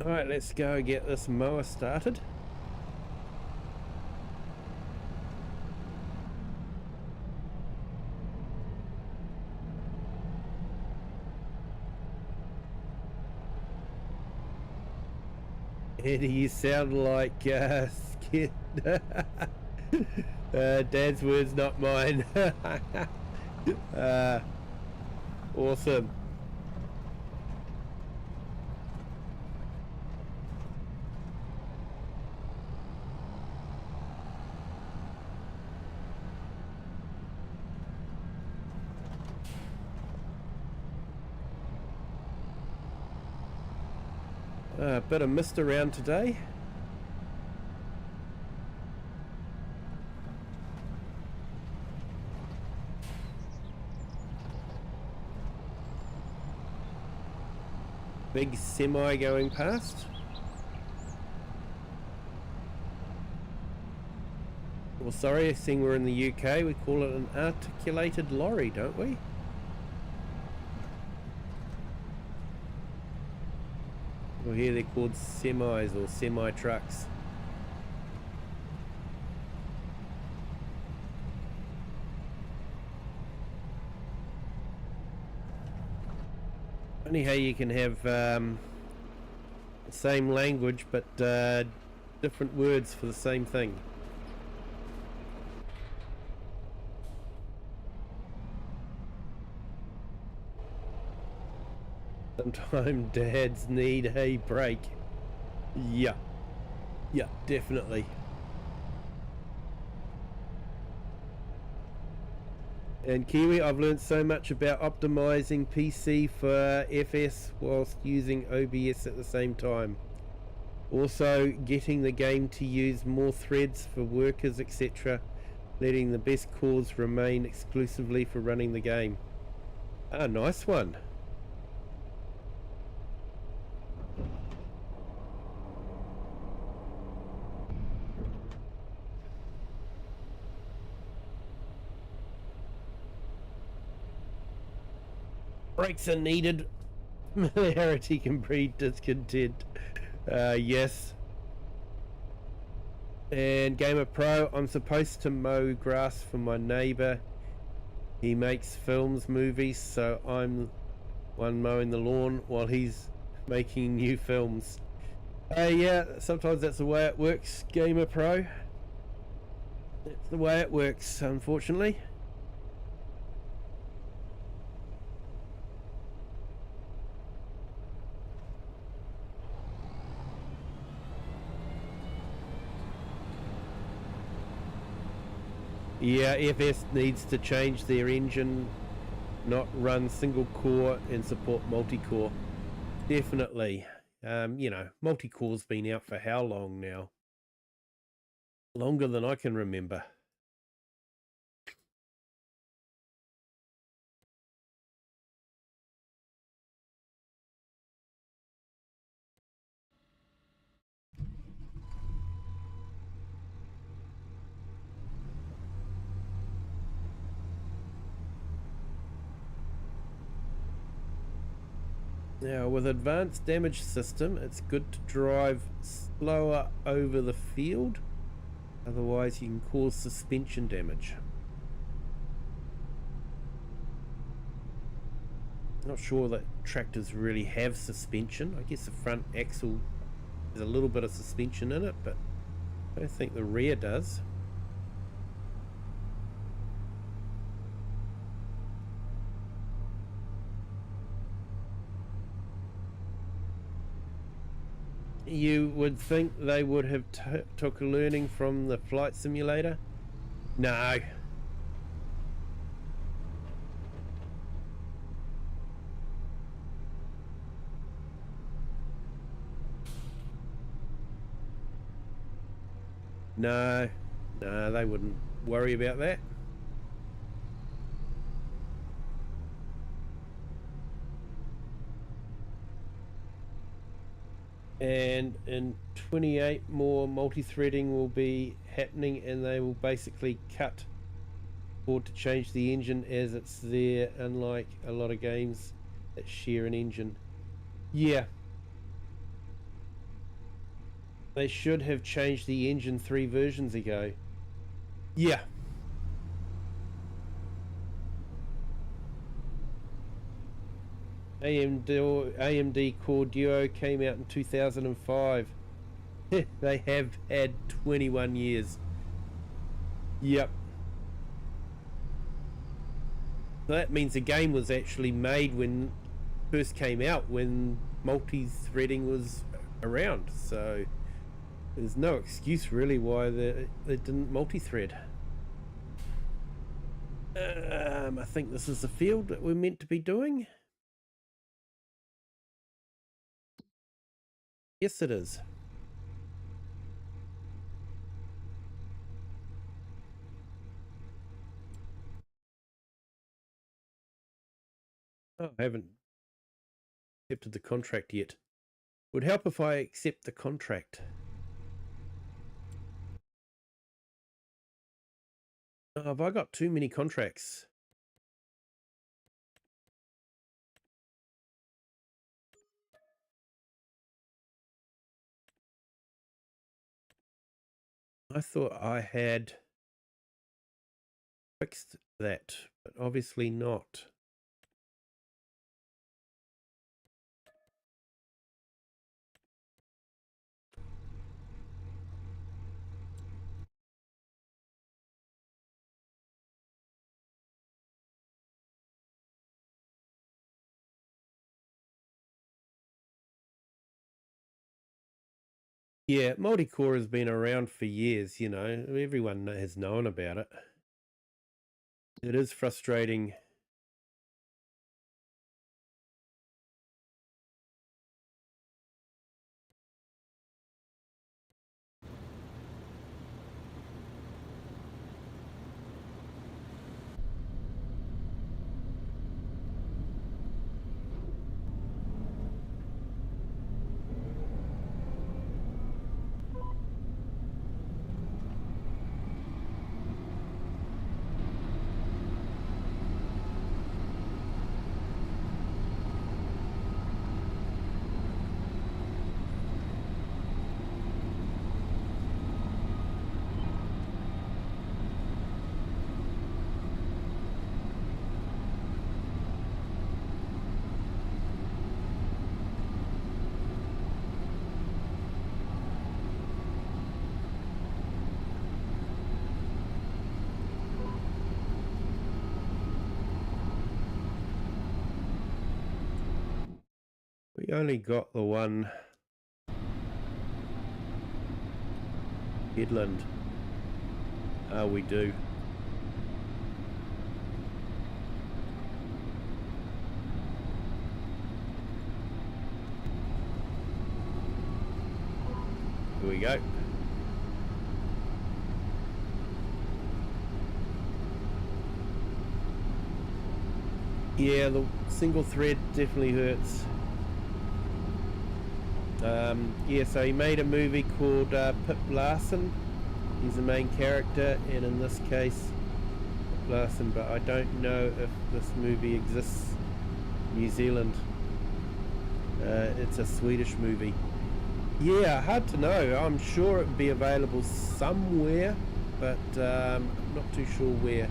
All right, let's go get this mower started. Eddie, you sound like scared. Dad's words, not mine. Awesome. A bit of mist around today. Big semi going past. Well, sorry, seeing we're in the UK, we call it an articulated lorry, don't we? Well, here they're called semis or semi-trucks. Funny how you can have the same language but different words for the same thing. Sometimes dads need a break. Yeah, definitely. And Kiwi, I've learned so much about optimizing PC for FS whilst using OBS at the same time. Also getting the game to use more threads for workers, etc. Letting the best cores remain exclusively for running the game. Ah, nice one. Brakes are needed. Familiarity can breed discontent. Yes. And Gamer Pro, I'm supposed to mow grass for my neighbour. He makes films, movies, so I'm one mowing the lawn while he's making new films. Yeah, sometimes that's the way it works, Gamer Pro. That's the way it works, unfortunately. Yeah, FS needs to change their engine, not run single core and support multi-core. Definitely. You know, multi-core's been out for how long now? Longer than I can remember. Now, with advanced damage system, it's good to drive slower over the field. Otherwise, you can cause suspension damage. Not sure that tractors really have suspension. I guess the front axle has a little bit of suspension in it, but I don't think the rear does. You would think they would have took a learning from the flight simulator. No. No, they wouldn't worry about that. And in 28 more multi-threading will be happening, and they will basically cut or to change the engine as it's there, unlike a lot of games that share an engine. Yeah, they should have changed the engine 3 versions ago. Yeah. AMD Core Duo came out in 2005. They have had 21 years. Yep. So that means the game was actually made when it first came out, when multi-threading was around. So there's no excuse really why they didn't multi-thread. I think this is the field that we're meant to be doing. Yes, it is. Oh, I haven't accepted the contract yet. Would help if I accept the contract. Oh, have I got too many contracts? I thought I had fixed that, but obviously not. Yeah, multi-core has been around for years, you know, everyone has known about it. It is frustrating. We only got the one headland. Oh, we do. Here we go. Yeah, the single thread definitely hurts. Yeah, so he made a movie called Pip Larson. He's the main character, and in this case, Pip Larson, but I don't know if this movie exists in New Zealand. It's a Swedish movie. Yeah, hard to know. I'm sure it would be available somewhere, but not too sure where.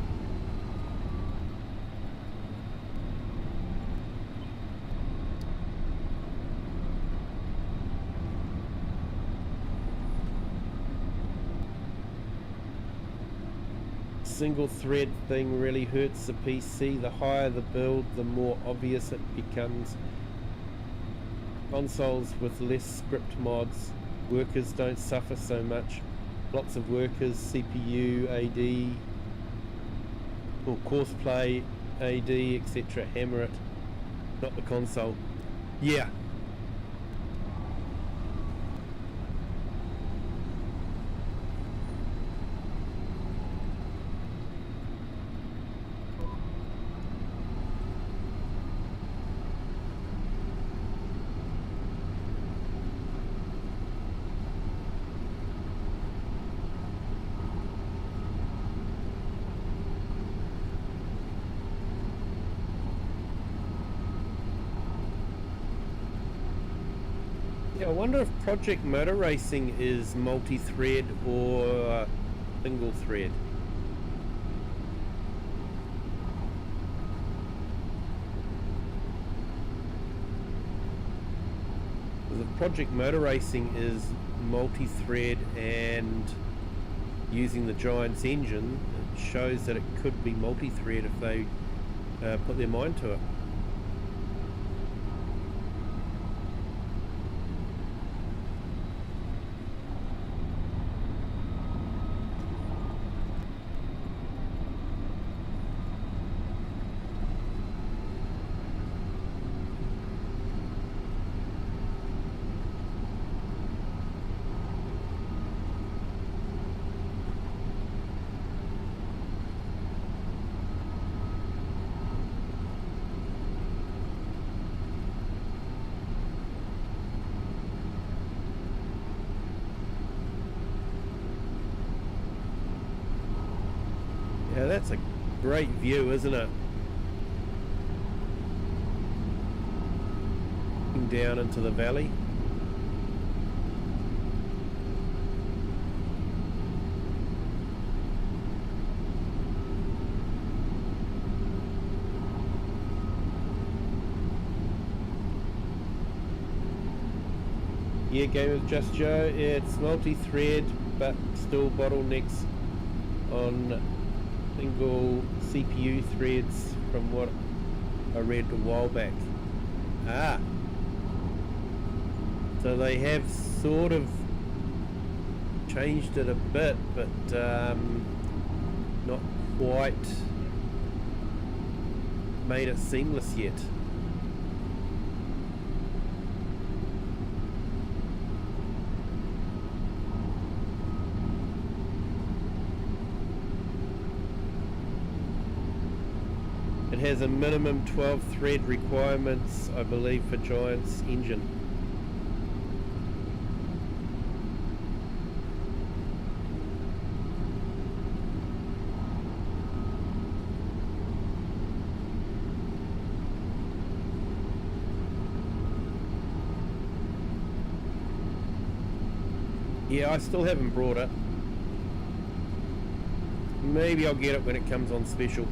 Single thread thing really hurts the PC. The higher the build, the more obvious it becomes. Consoles with less script mods, workers don't suffer so much. Lots of workers, CPU, AD, or courseplay, AD, etc. hammer it, not the console. Yeah. I wonder if Project Motor Racing is multi-thread or single thread. Because if Project Motor Racing is multi-thread and using the Giants engine, it shows that it could be multi-thread if they put their mind to it. Yeah, that's a great view, isn't it? Looking down into the valley. Yeah, Game of Just Joe, it's multi-thread, but still bottlenecks on single CPU threads from what I read a while back. Ah, so they have sort of changed it a bit, but not quite made it seamless yet. It has a minimum 12 thread requirements, I believe, for Giant's engine. Yeah, I still haven't brought it. Maybe I'll get it when it comes on special.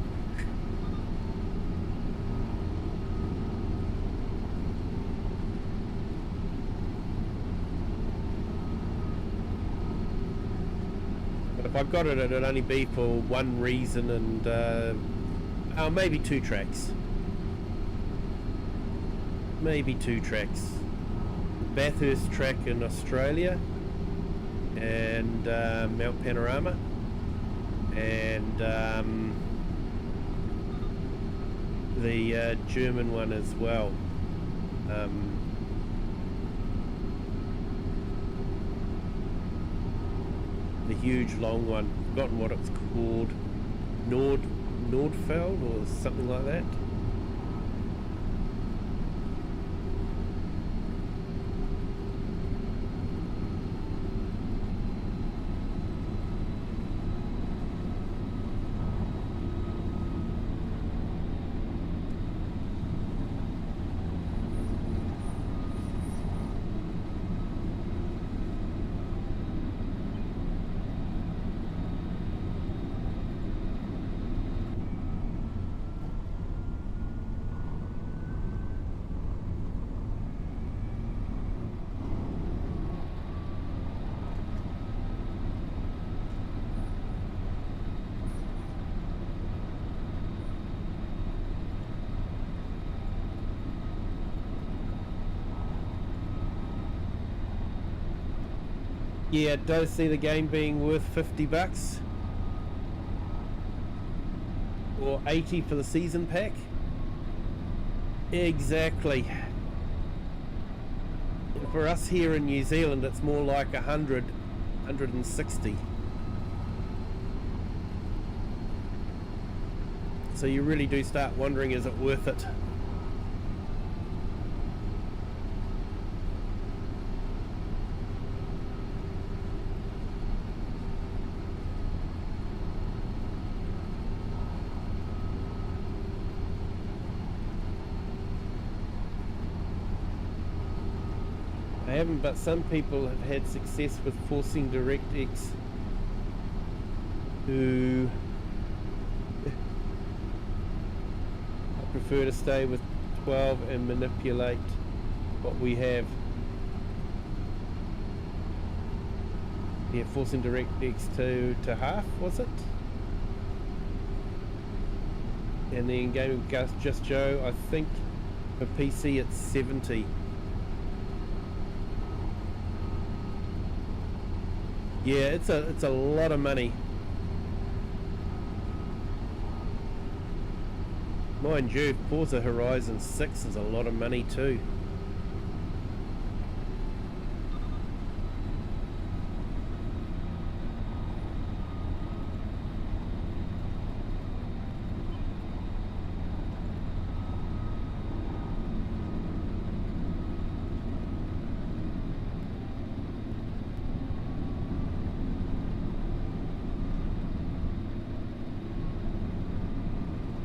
If I got it, it'd only be for one reason and maybe two tracks. maybe 2 tracks. Bathurst track in Australia, and Mount Panorama, and the German one as well. The huge long one, forgotten what it's called, Nordfeld or something like that. Yeah, it does see the game being worth $50 or $80 for the season pack. Exactly. And for us here in New Zealand, it's more like 160. So you really do start wondering, is it worth it? I haven't, but some people have had success with forcing DirectX to... I prefer to stay with 12 and manipulate what we have. Yeah, forcing DirectX to half, was it? And then Gaming with Just Joe, I think for PC it's 70. Yeah, it's a lot of money. Mind you, Forza Horizon 6 is a lot of money too.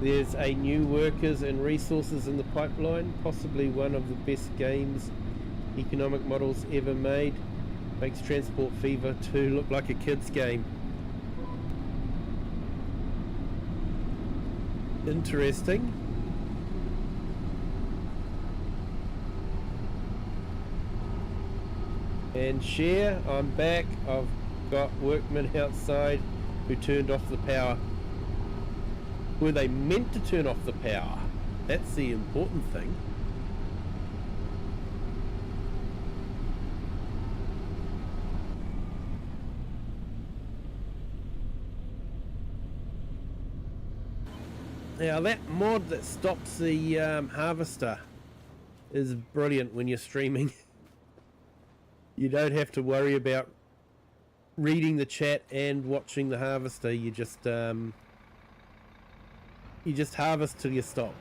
There's a new workers and resources in the pipeline, possibly one of the best games economic models ever made. Makes Transport Fever 2 look like a kid's game. Interesting. And share, I'm back. I've got workmen outside who turned off the power. Were they meant to turn off the power? That's the important thing. Now that mod that stops the harvester is brilliant when you're streaming. You don't have to worry about reading the chat and watching the harvester. You just harvest till you stop.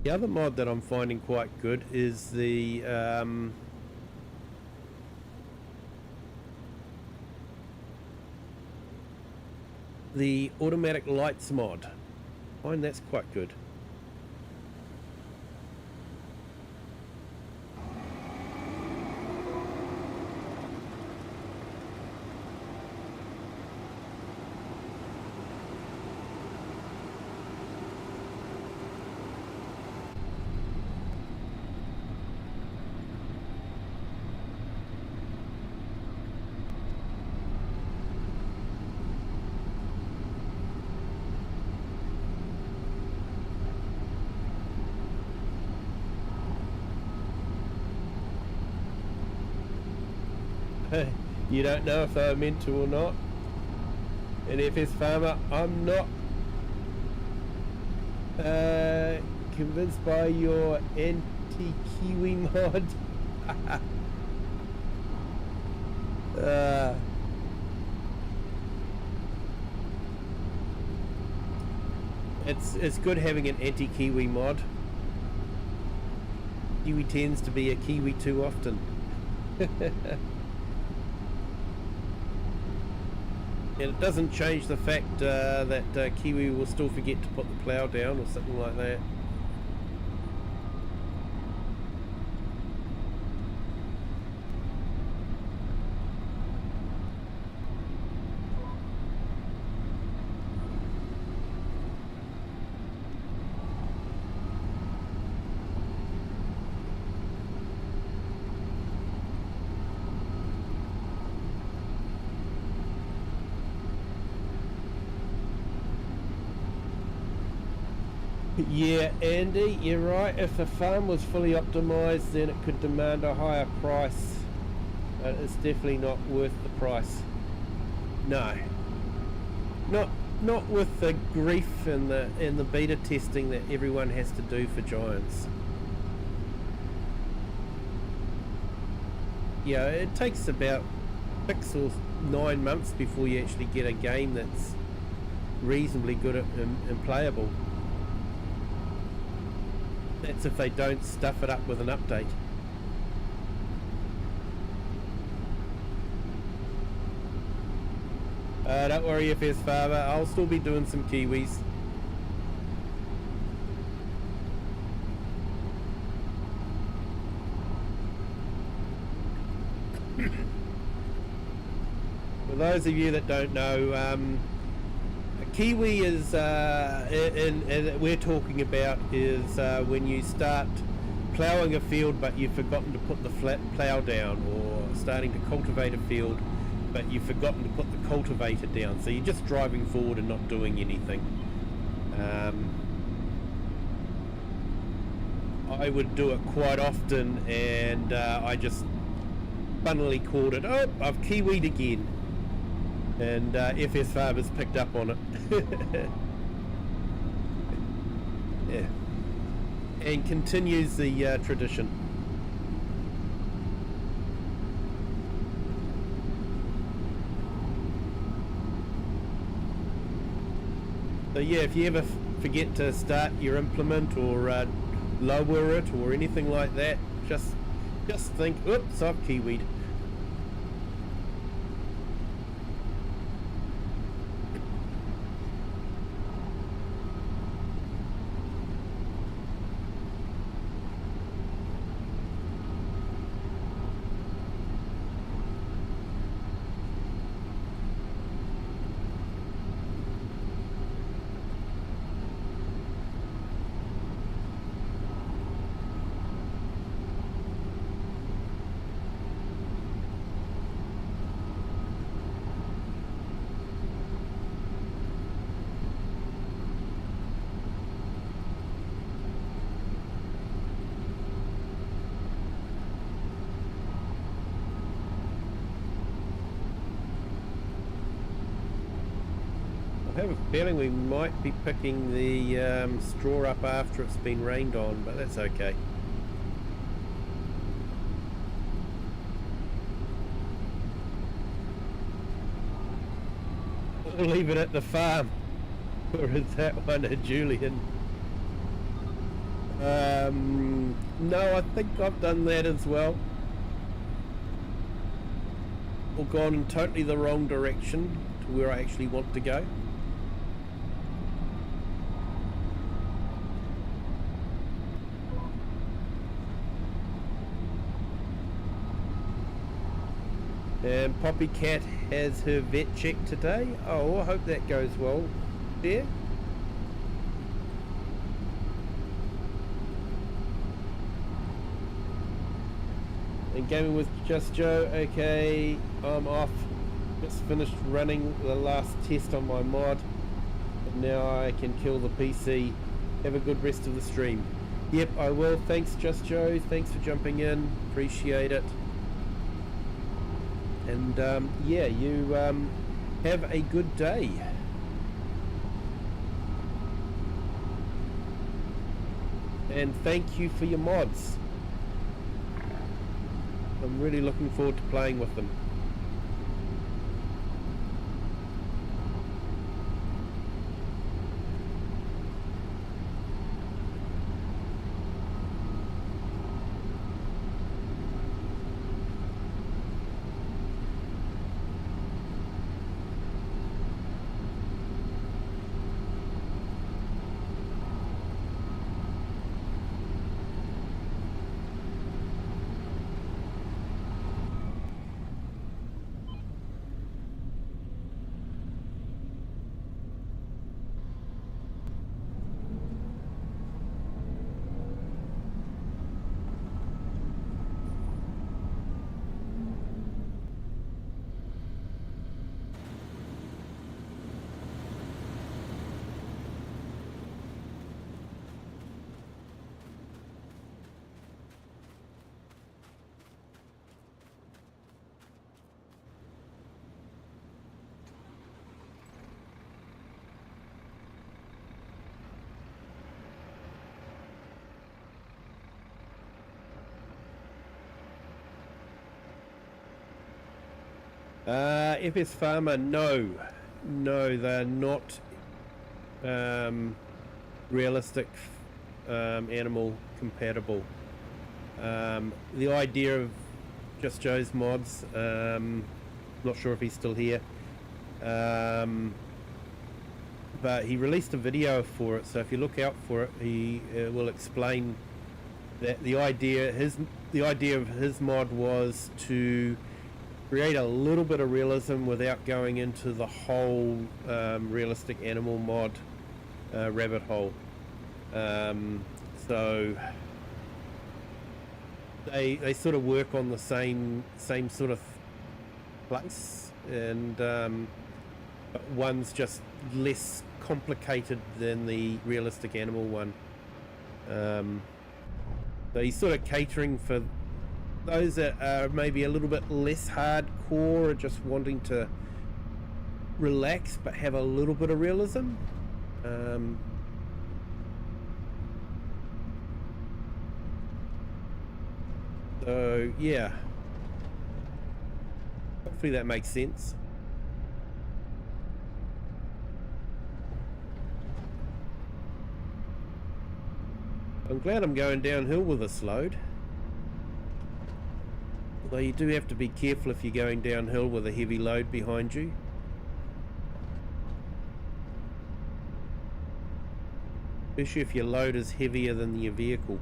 The other mod that I'm finding quite good is the automatic lights mod. I find that's quite good. You don't know if they were meant to or not. And FS Farmer, I'm not convinced by your anti-Kiwi mod. It's good having an anti-Kiwi mod. Kiwi tends to be a Kiwi too often. And it doesn't change the fact that Kiwi will still forget to put the plough down or something like that. Yeah, Andy, you're right. If the farm was fully optimised, then it could demand a higher price. But it's definitely not worth the price. No, not with the grief and the beta testing that everyone has to do for Giants. Yeah, it takes about 6 or 9 months before you actually get a game that's reasonably good and playable. That's if they don't stuff it up with an update. Don't worry, FS Farmer, I'll still be doing some Kiwis. For those of you that don't know, Kiwi is, and we're talking about is when you start ploughing a field but you've forgotten to put the plough down, or starting to cultivate a field but you've forgotten to put the cultivator down. So you're just driving forward and not doing anything. I would do it quite often, and I just funnily called it, oh, I've Kiwi'd again. And FS Farmers picked up on it. Yeah, and continues the tradition. So yeah, if you ever forget to start your implement or lower it or anything like that, just think, oops, I've Kiwi'd. I have a feeling we might be picking the straw up after it's been rained on, but that's okay. We'll leave it at the farm. Or is that one a Julian? No, I think I've done that as well. Or gone in totally the wrong direction to where I actually want to go. And Poppy Cat has her vet check today. Oh, I hope that goes well there. And gaming with Just Joe. Okay, I'm off. Just finished running the last test on my mod. And now I can kill the PC. Have a good rest of the stream. Yep, I will. Thanks, Just Joe. Thanks for jumping in. Appreciate it. And yeah, you have a good day. And thank you for your mods. I'm really looking forward to playing with them. FS Farmer, no, they're not realistic animal compatible. The idea of Just Joe's mods, not sure if he's still here, but he released a video for it, so if you look out for it, he will explain that the idea of his mod was to create a little bit of realism without going into the whole realistic animal mod rabbit hole. So they sort of work on the same sort of place, and one's just less complicated than the realistic animal one. So he's sort of catering for those that are maybe a little bit less hardcore, or just wanting to relax but have a little bit of realism. So yeah, hopefully that makes sense. I'm glad I'm going downhill with this load. Although you do have to be careful if you're going downhill with a heavy load behind you. Especially if your load is heavier than your vehicle.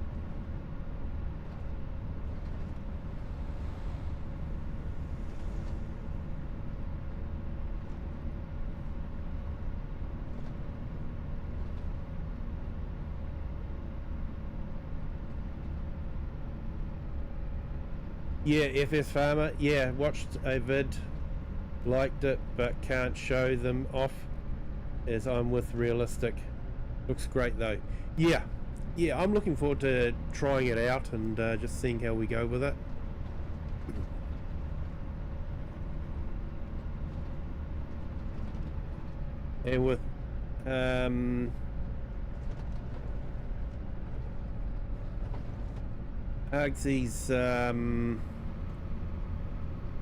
Yeah, FS Farmer, yeah, watched a vid, liked it, but can't show them off as I'm with realistic. Looks great though. Yeah, I'm looking forward to trying it out and just seeing how we go with it. And with Hugsy's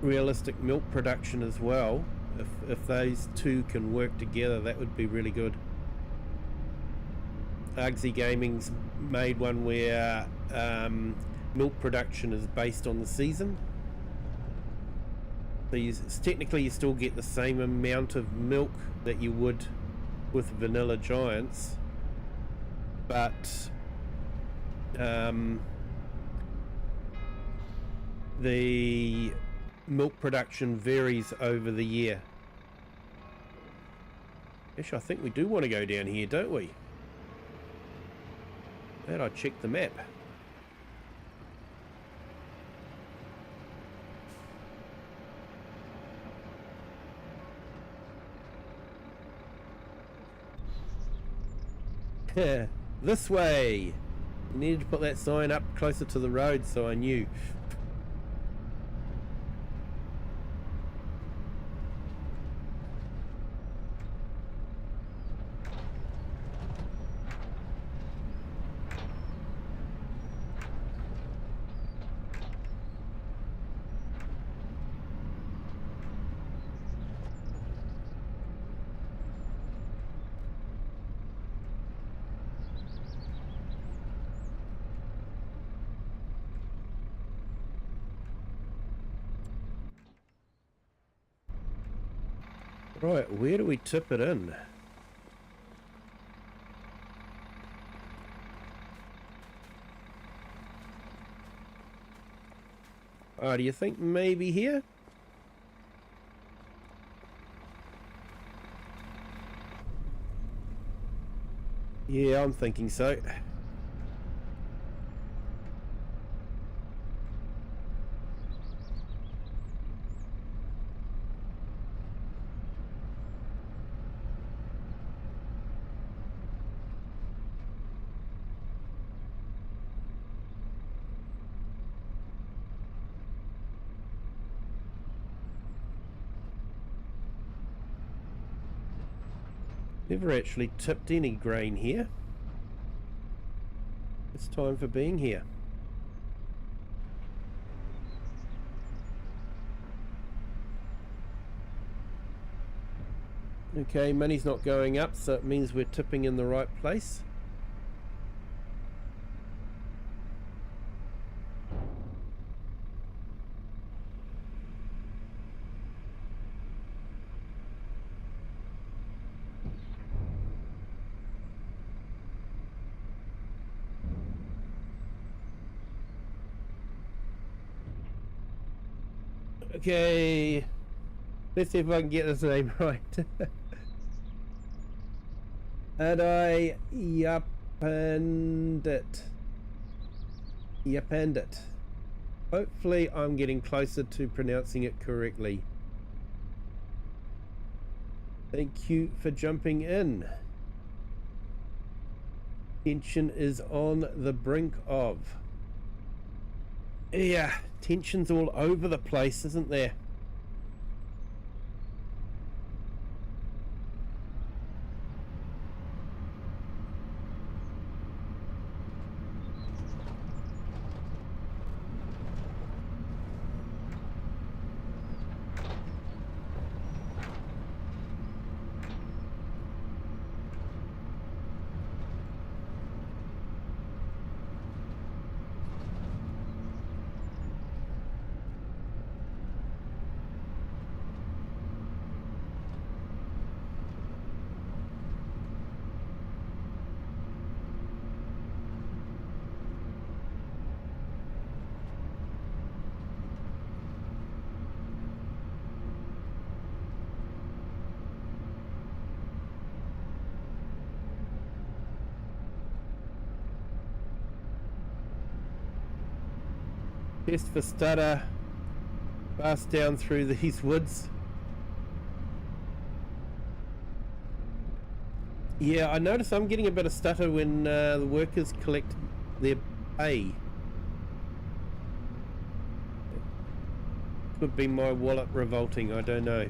realistic milk production as well, if those two can work together, that would be really good. Argsy Gaming's made one where milk production is based on the season. So technically you still get the same amount of milk that you would with vanilla giants, but the milk production varies over the year. Actually, I think we do want to go down here, don't we? And I checked the map. This way. You needed to put that sign up closer to the road so I knew. Right, where do we tip it in? Oh, do you think maybe here? Yeah, I'm thinking so. Never actually tipped any grain here. It's time for being here. Okay, money's not going up, so it means we're tipping in the right place. Okay, let's see if I can get this name right. And I yappened it. Yappened it. Hopefully I'm getting closer to pronouncing it correctly. Thank you for jumping in. Tension is on the brink of. Yeah, tension's all over the place, isn't there? Test for stutter. Fast down through these woods. Yeah, I notice I'm getting a bit of stutter when the workers collect their pay. Could be my wallet revolting, I don't know.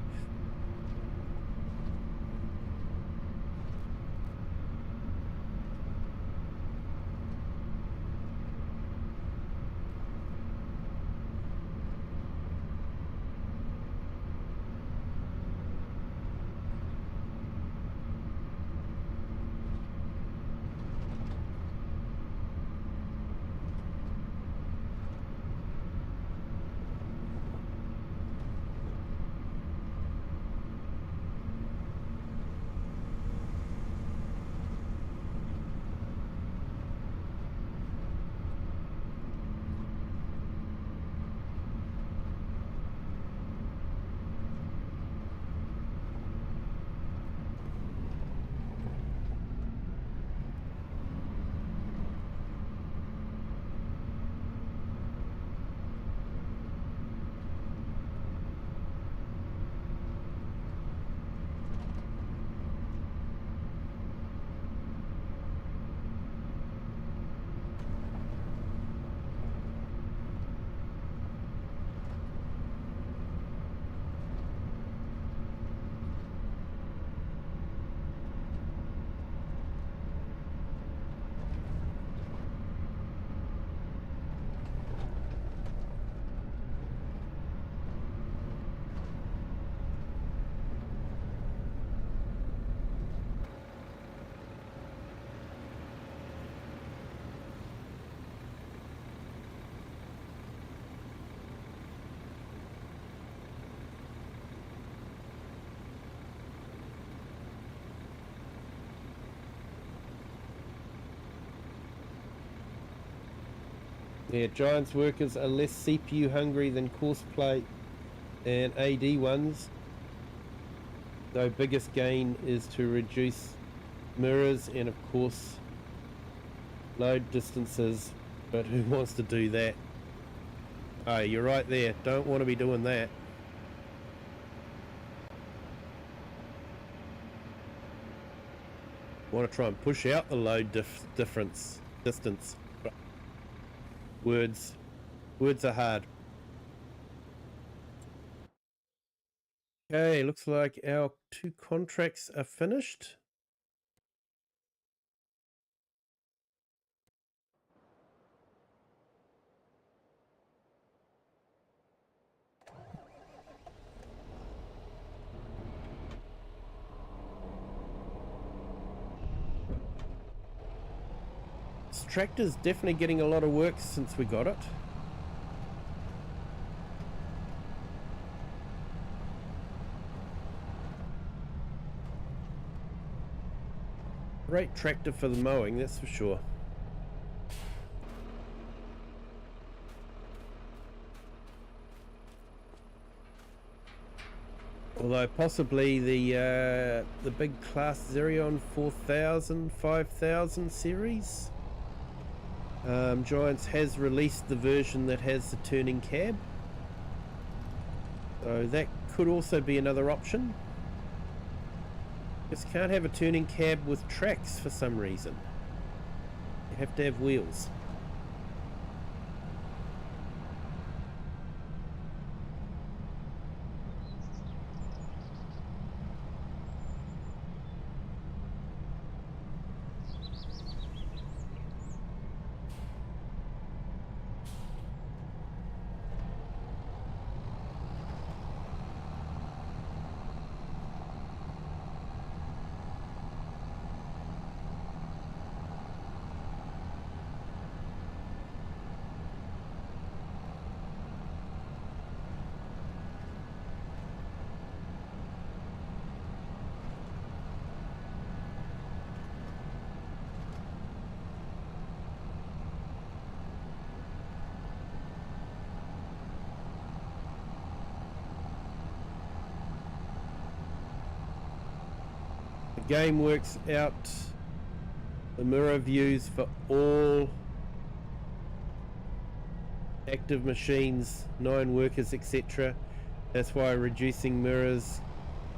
Yeah, Giants workers are less CPU hungry than Courseplay and AD ones. So biggest gain is to reduce mirrors and of course load distances, but who wants to do that? Oh, you're right there. Don't want to be doing that. Want to try and push out the load distance. Words are hard. Okay, looks like our 2 contracts are finished. This tractor's definitely getting a lot of work since we got it. Great tractor for the mowing, that's for sure. Although possibly the big class Xerion 4000, 5000 series, Giants has released the version that has the turning cab. So that could also be another option. Just can't have a turning cab with tracks for some reason. You have to have wheels. The game works out the mirror views for all active machines, 9 workers, etc. That's why reducing mirrors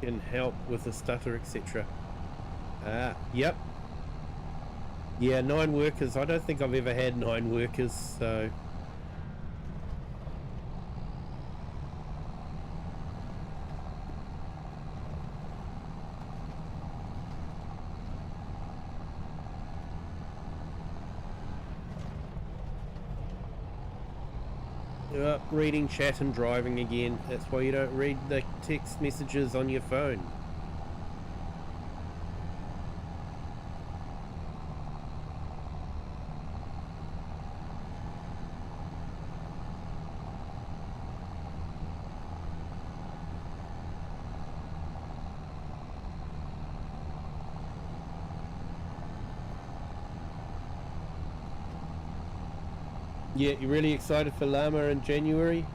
can help with the stutter, etc. Yep. Yeah, 9 workers. I don't think I've ever had 9 workers, so... reading chat and driving again. That's why you don't read the text messages on your phone. Yeah, you're really excited for Llama in January?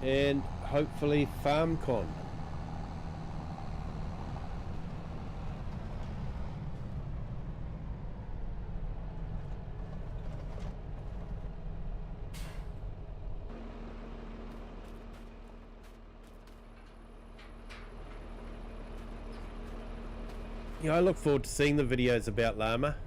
And hopefully FarmCon. Yeah, I look forward to seeing the videos about Llama.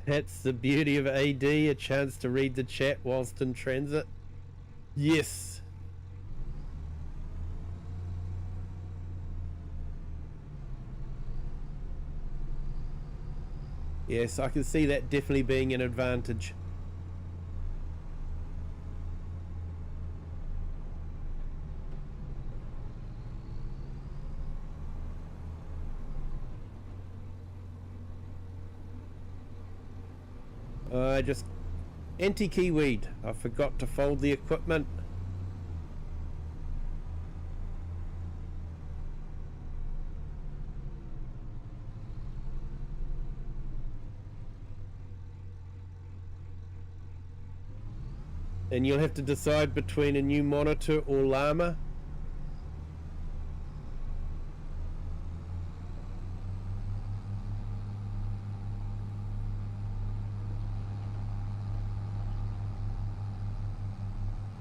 That's the beauty of AD, a chance to read the chat whilst in transit. Yes. Yes, I can see that definitely being an advantage. Just anti-Kiwi. I forgot to fold the equipment. And you'll have to decide between a new monitor or llama.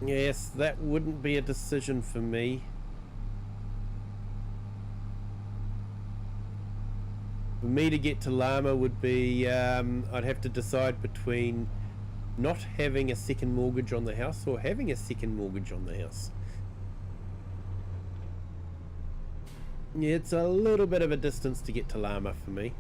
Yes, that wouldn't be a decision for me. For me to get to llama would be, I'd have to decide between not having a second mortgage on the house or having a second mortgage on the house. Yeah, it's a little bit of a distance to get to llama for me.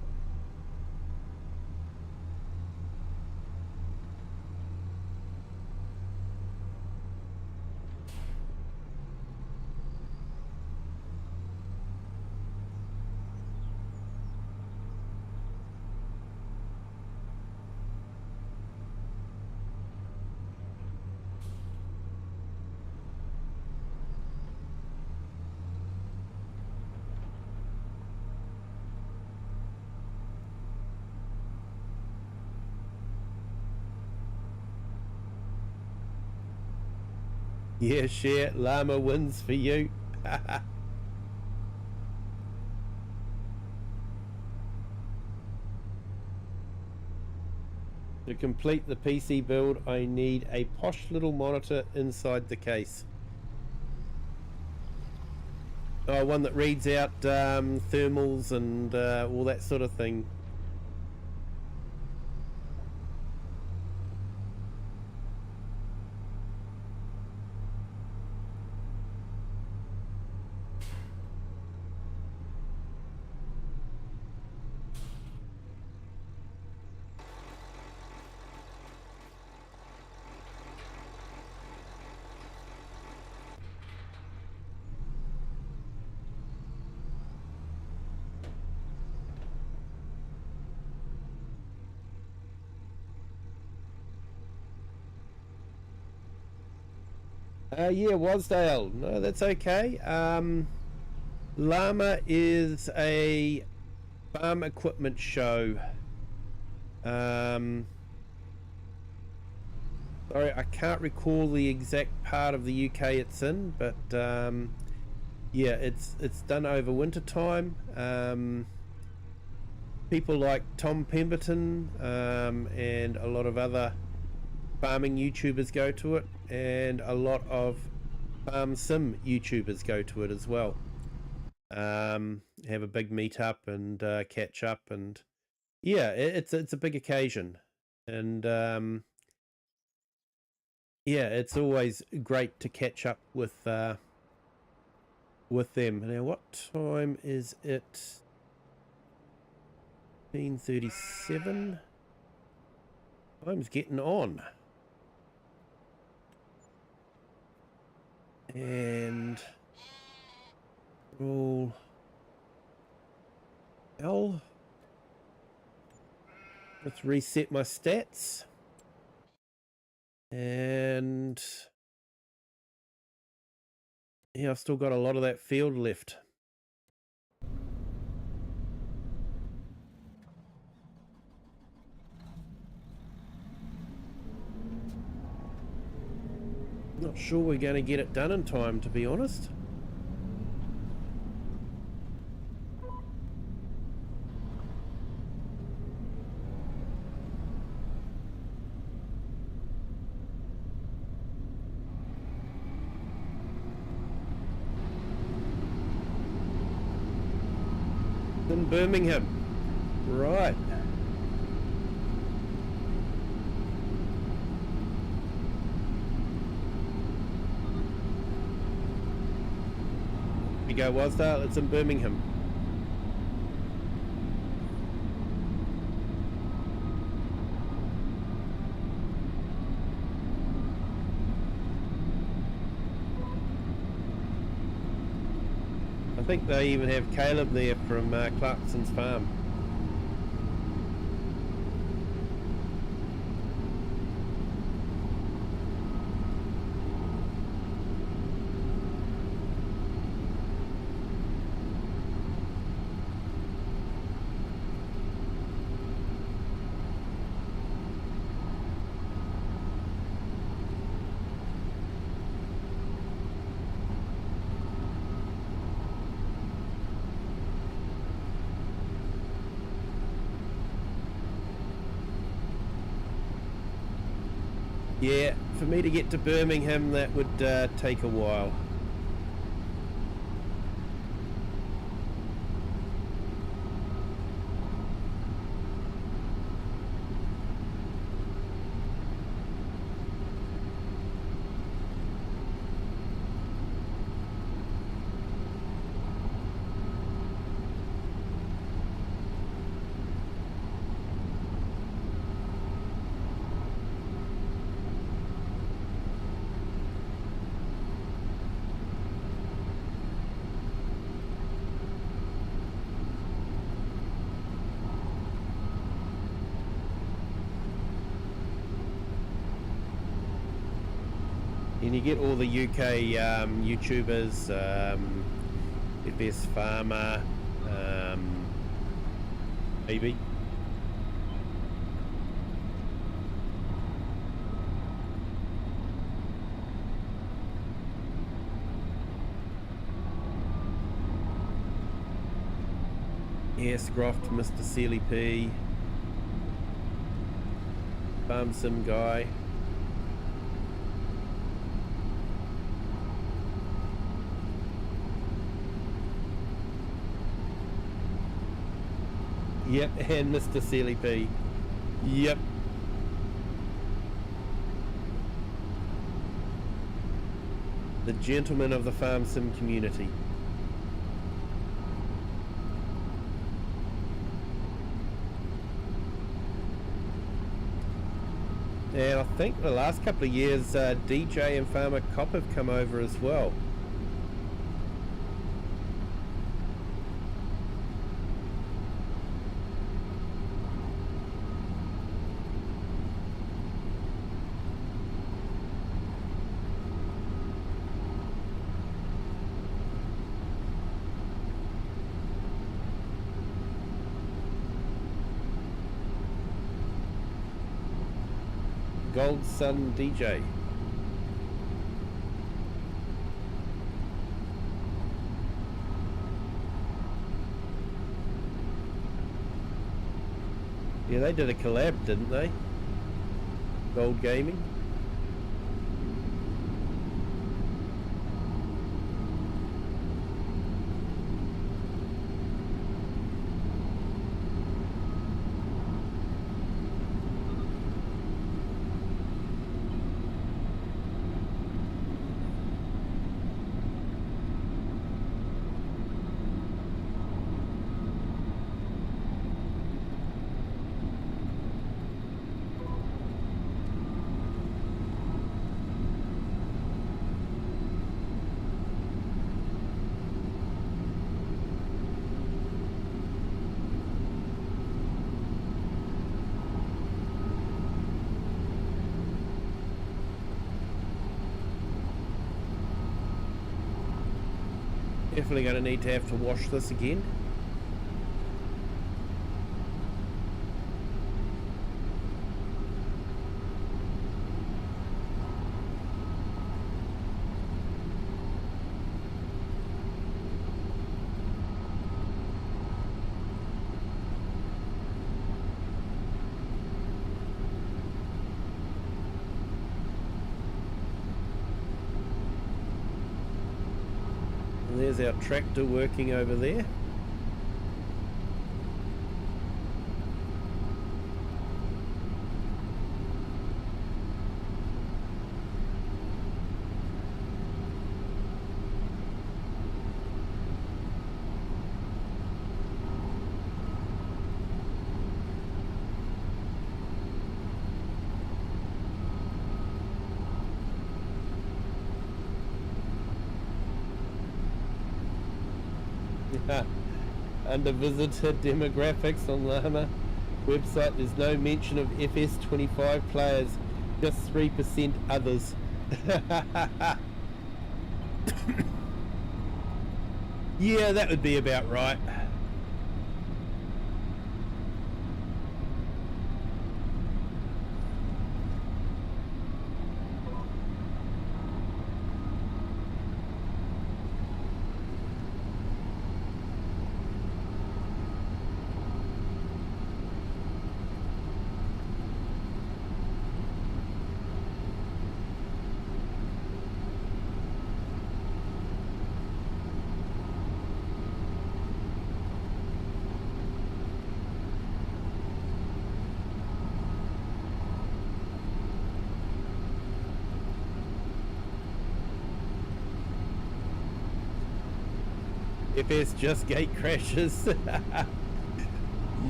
Yeah, share. Llama wins for you. To complete the PC build, I need a posh little monitor inside the case. Oh, one that reads out thermals and all that sort of thing. Yeah, Wasdale. No, that's okay. Llama is a farm equipment show. Sorry, I can't recall the exact part of the UK it's in, but yeah, it's done over winter time. People like Tom Pemberton and a lot of other farming YouTubers go to it, and a lot of farm sim YouTubers go to it as well. Have a big meetup and catch up, and yeah, it's a big occasion, and yeah, it's always great to catch up with them. Now, what time is it? 15:37. Time's getting on. And roll L. Let's reset my stats. And yeah, I've still got a lot of that field left. Not sure we're going to get it done in time, to be honest. In Birmingham. Right. You go, Wasdale, it's in Birmingham. I think they even have Caleb there from Clarkson's farm. Yeah, for me to get to Birmingham, that would take a while. And you get all the UK YouTubers, FS Farmer, maybe. Yes, Groft, Mr. Sealy P, Farm Sim Guy. Yep, and Mr. Sealy P. Yep. The gentleman of the farm sim community. And I think the last couple of years DJ and Farmer Cop have come over as well. Gold Sun DJ. Yeah, they did a collab, didn't they? Gold Gaming. Definitely going to have to wash this again. There's our tractor working over there. Under visitor demographics on Llama website, there's no mention of FS25 players, just 3% others. Yeah, that would be about right. FS just gate crashes.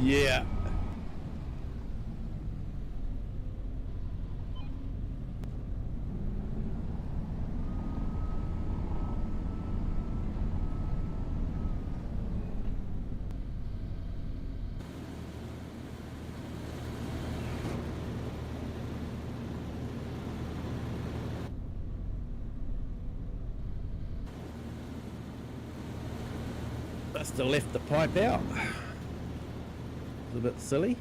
Yeah. Must have left the pipe out. It's a bit silly.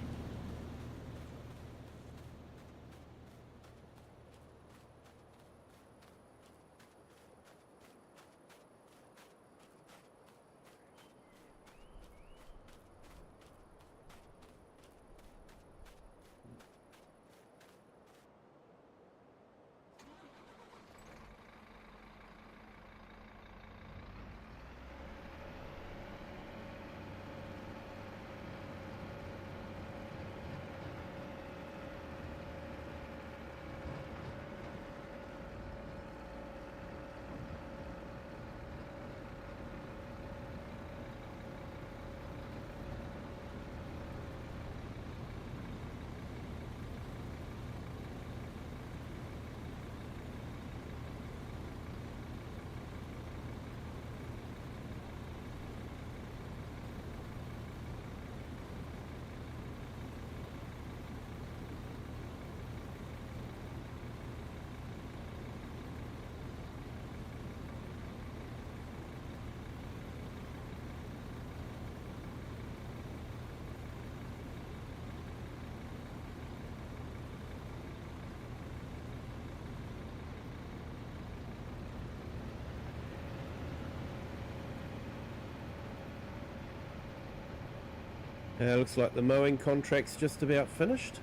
Looks like the mowing contract's just about finished.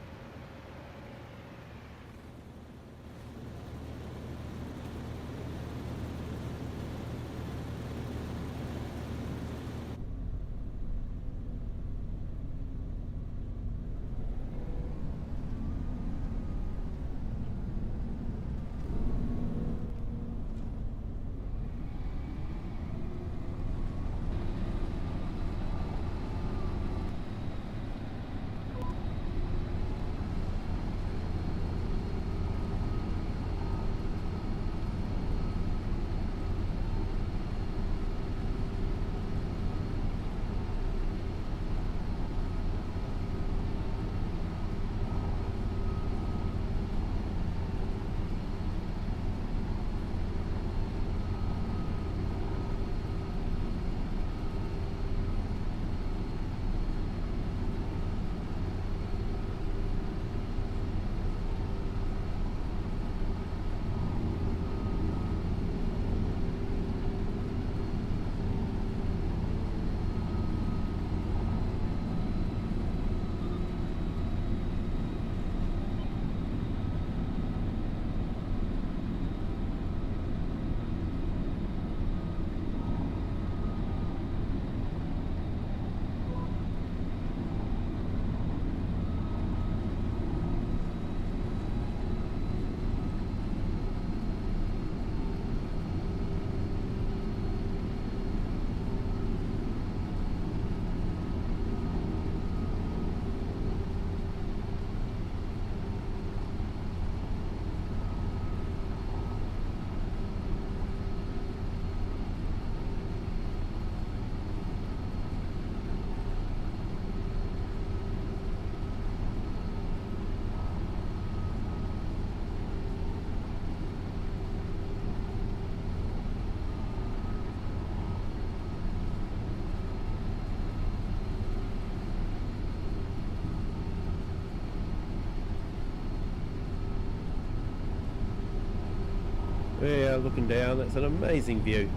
looking down. That's an amazing view.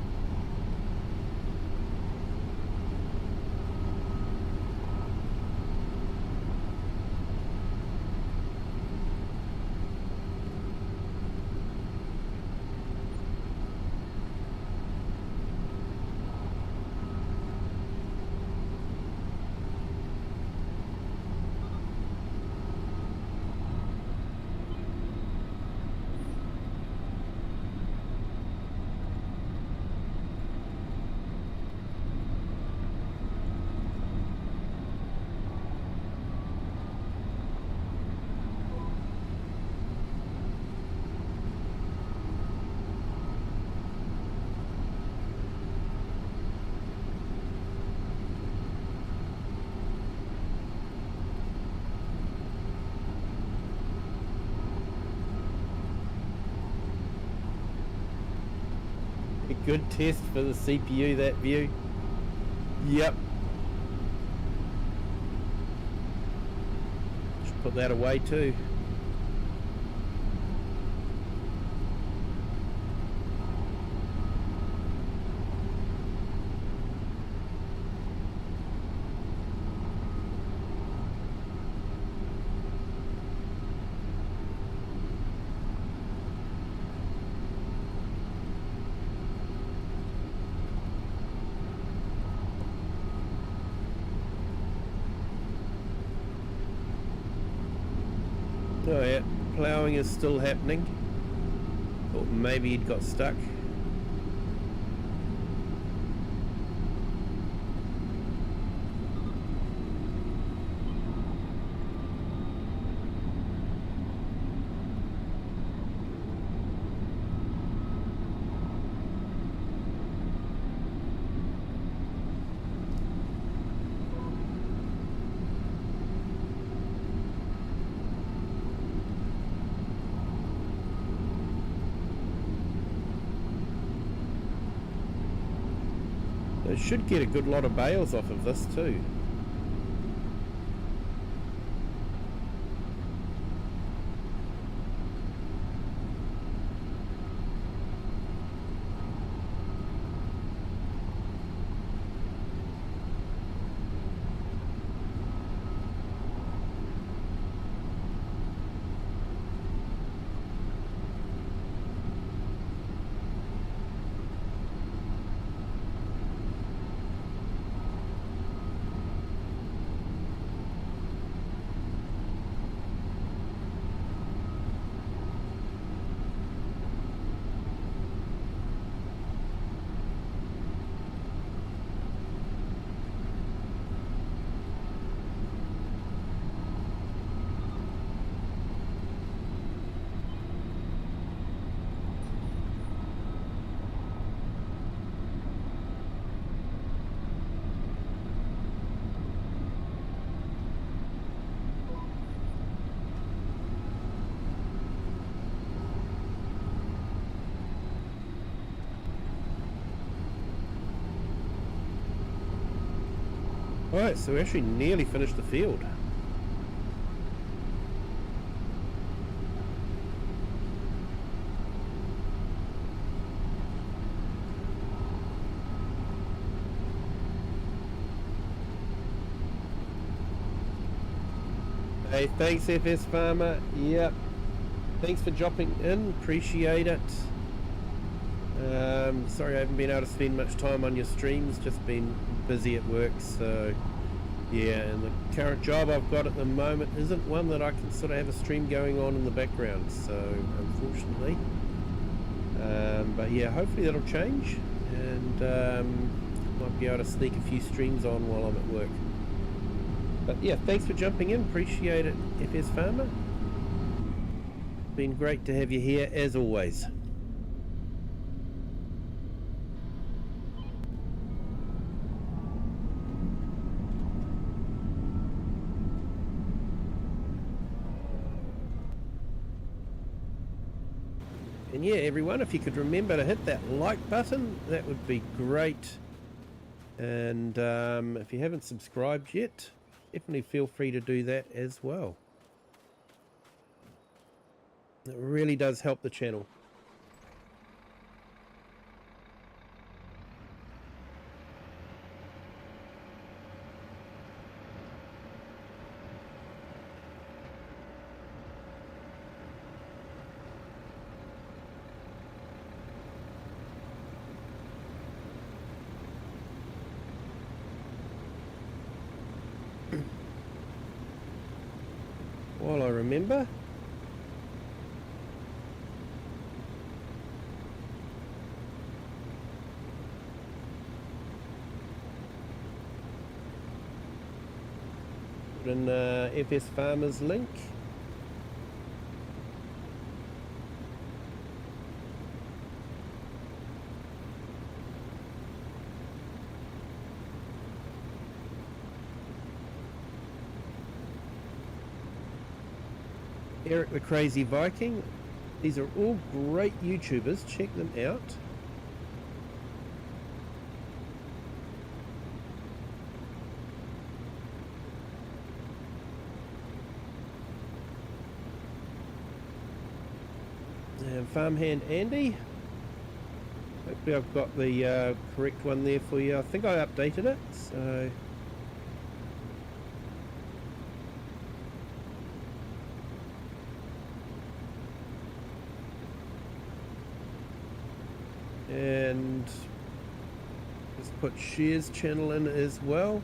A good test for the CPU, that view. Yep. Should put that away too. Oh yeah, ploughing is still happening. Or maybe it got stuck. It should get a good lot of bales off of this too. Alright, so we actually nearly finished the field. Hey, thanks FS Farmer. Yep. Thanks for dropping in. Appreciate it. Sorry I haven't been able to spend much time on your streams. Just been busy at work. So, yeah, and the current job I've got at the moment isn't one that I can sort of have a stream going on in the background. So, unfortunately. But yeah, hopefully that'll change. And might be able to sneak a few streams on while I'm at work. But yeah, thanks for jumping in. Appreciate it, FS Farmer. Been great to have you here as always. And yeah, everyone, if you could remember to hit that like button, that would be great. And if you haven't subscribed yet, definitely feel free to do that as well. It really does help the channel. remember. Put in FS Farmers link. Eric the Crazy Viking. These are all great YouTubers. Check them out. And Farmhand Andy. Hopefully I've got the correct one there for you. I think I updated it, so... And just put Shear's channel in as well.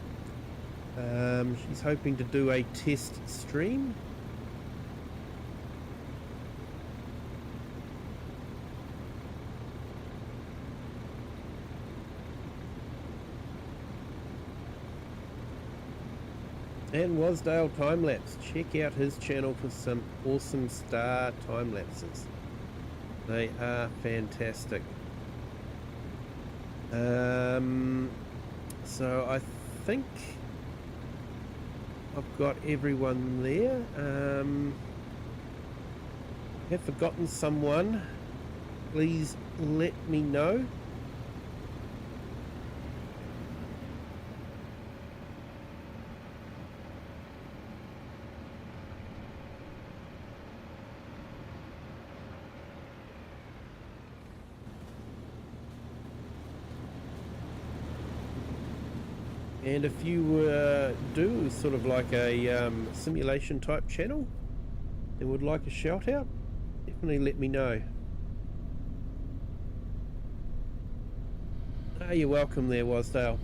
She's hoping to do a test stream. And Wasdale Time-Lapse. Check out his channel for some awesome star time-lapses. They are fantastic. So I think I've got everyone there. Have forgotten someone, please let me know. And if you do sort of like a simulation type channel and would like a shout out, definitely let me know. Ah, you're welcome there, Wasdale.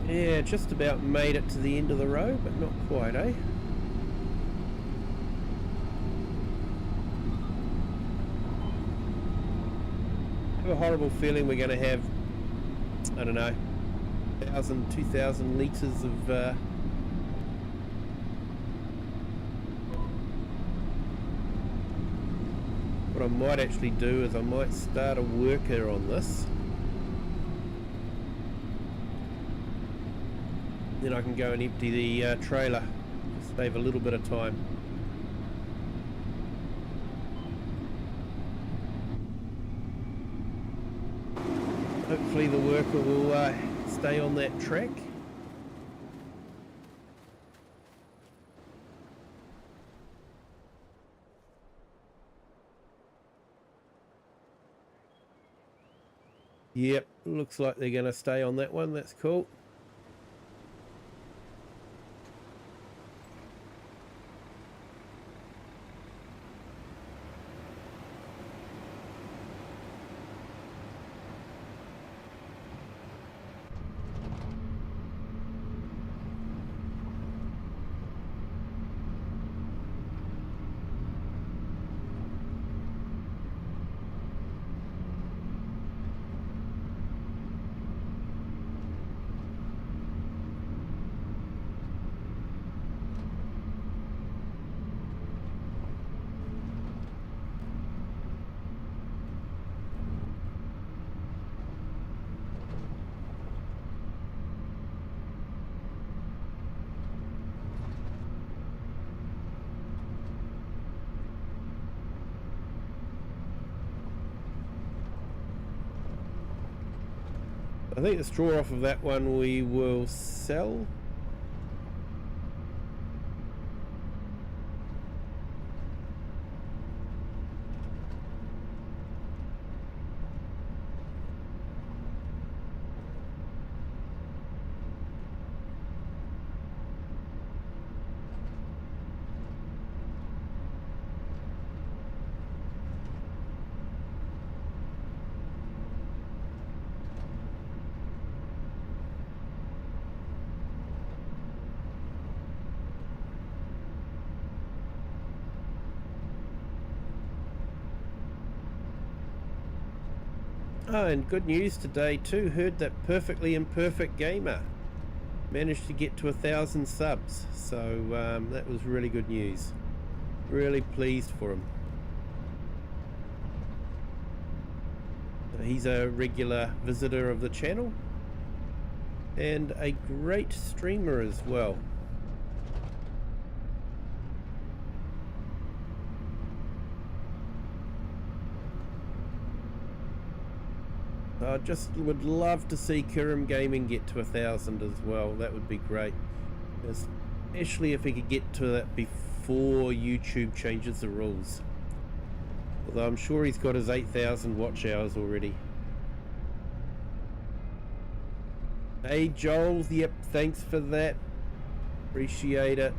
Yeah, just about made it to the end of the road, but not quite, eh? I have a horrible feeling we're going to have, I don't know, 1,000, 2,000 litres of what I might actually do is I might start a worker on this. Then I can go and empty the trailer, save a little bit of time. Hopefully the worker will stay on that track. Yep, looks like they're going to stay on that one. That's cool. I think the straw off of that one we will sell. Oh, and good news today too. Heard that Perfectly Imperfect Gamer managed to get to 1,000 subs. So that was really good news. Really pleased for him. He's a regular visitor of the channel and a great streamer as well. I just would love to see Kirim Gaming get to 1,000 as well. That would be great, especially if he could get to that before YouTube changes the rules. Although I'm sure he's got his 8,000 watch hours already. Hey Joel, yep, thanks for that. Appreciate it.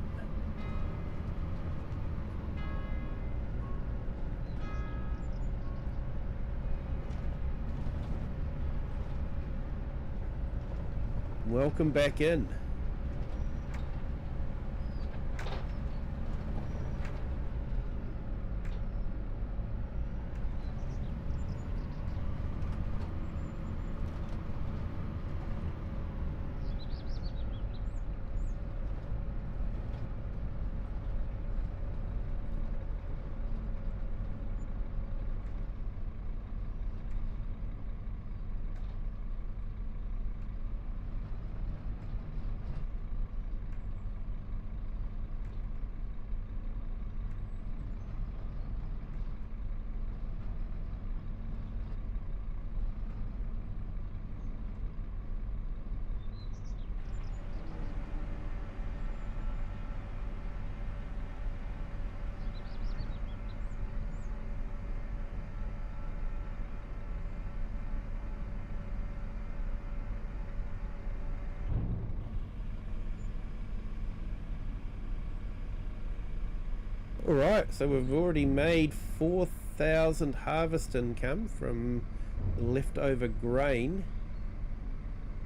Welcome back in. Alright, so we've already made 4,000 harvest income from the leftover grain,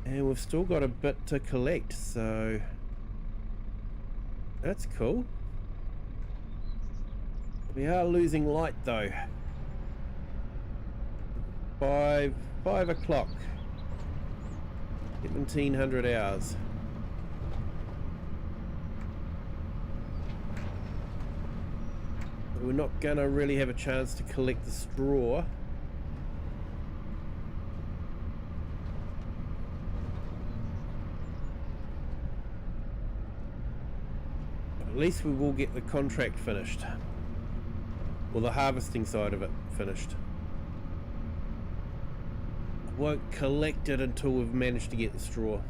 and we've still got a bit to collect, so that's cool. We are losing light though. 5 o'clock, 1700 hours. We're not gonna really have a chance to collect the straw. At least we will get the contract finished, or the harvesting side of it finished. I won't collect it until we've managed to get the straw.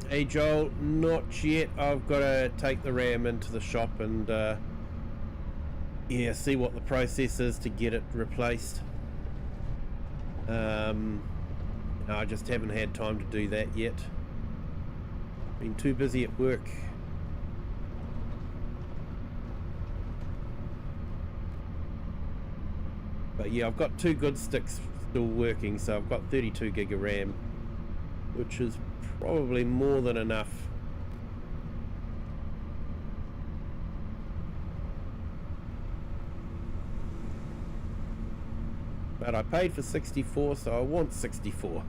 Hey Joel, not yet. I've got to take the ram into the shop and yeah, see what the process is to get it replaced. I just haven't had time to do that yet. Been too busy at work. But yeah, I've got 2 good sticks still working, so I've got 32 gig of RAM, which is probably more than enough. But I paid for 64, so I want 64.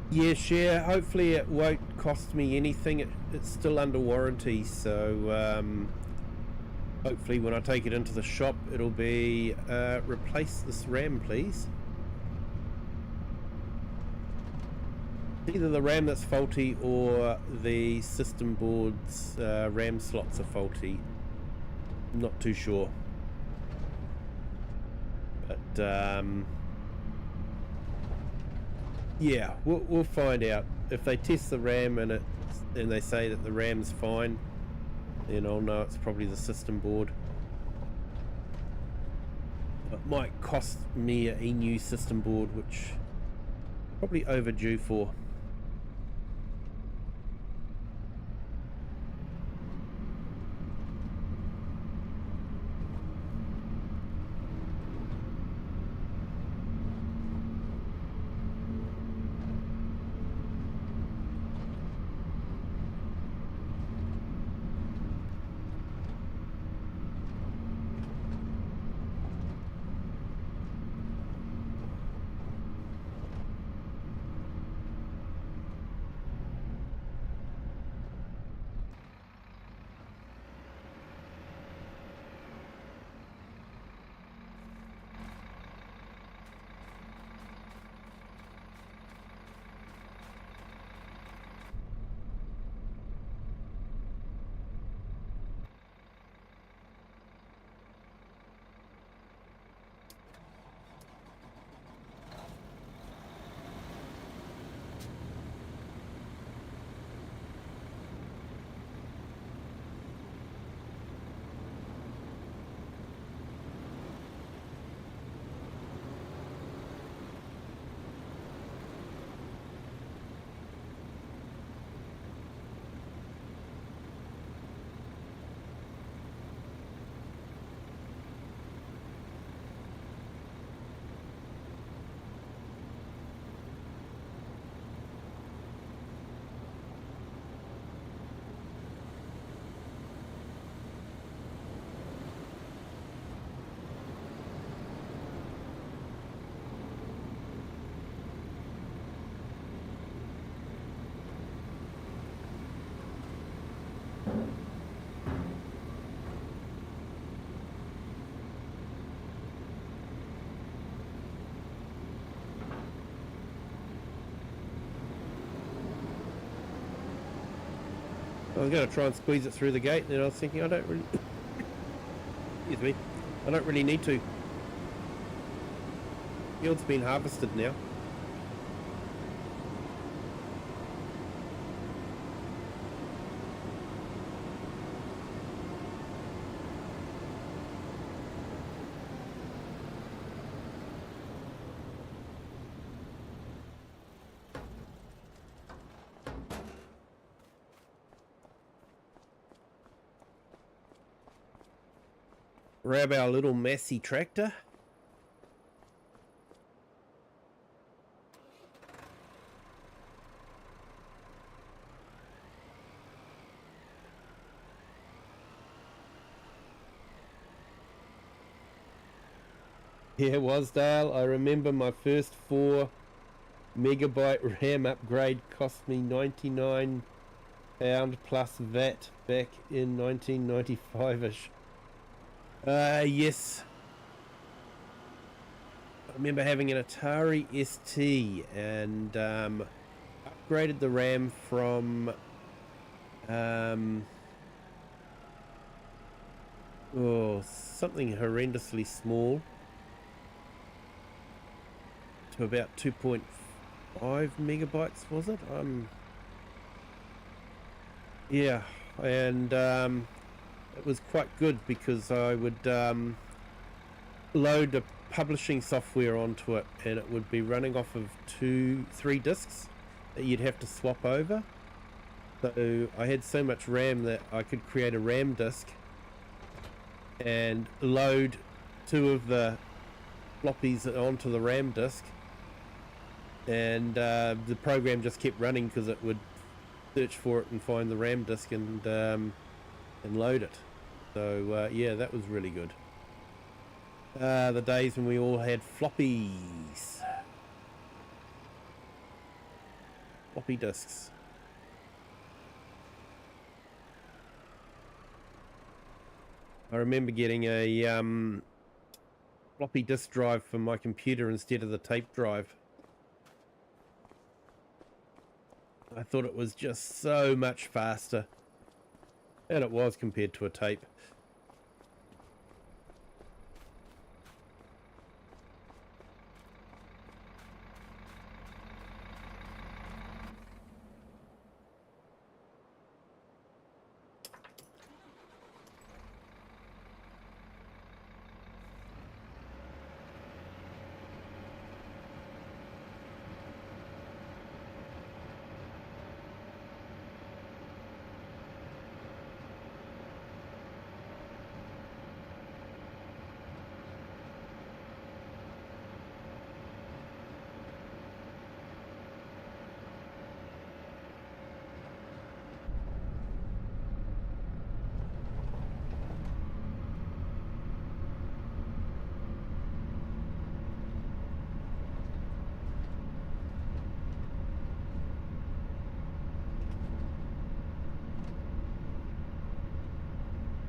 Yeah, share. Hopefully it won't cost me anything. It's still under warranty, so hopefully when I take it into the shop it'll be replace this RAM please. Either the RAM that's faulty or the system board's RAM slots are faulty. I'm not too sure. But yeah, we'll find out. If they test the RAM and they say that the RAM's fine, then I'll know it's probably the system board. It might cost me a new system board, which probably overdue for. I was going to try and squeeze it through the gate, and then I was thinking, I don't really, excuse me, I don't really need to. Field's been harvested now. Grab our little messy tractor. Yeah, Wasdale, I remember my first 4 megabyte RAM upgrade cost me £99 plus VAT back in 1995-ish. Yes. I remember having an Atari ST and upgraded the RAM from something horrendously small to about 2.5 megabytes, was it? Yeah, and it was quite good because I would load the publishing software onto it, and it would be running off of 3 discs that you'd have to swap over. So I had so much RAM that I could create a RAM disk and load 2 of the floppies onto the RAM disk, and the program just kept running because it would search for it and find the RAM disk and load it. So yeah, that was really good. The days when we all had floppies, floppy disks. I remember getting a floppy disk drive for my computer instead of the tape drive. I thought it was just so much faster, and it was compared to a tape.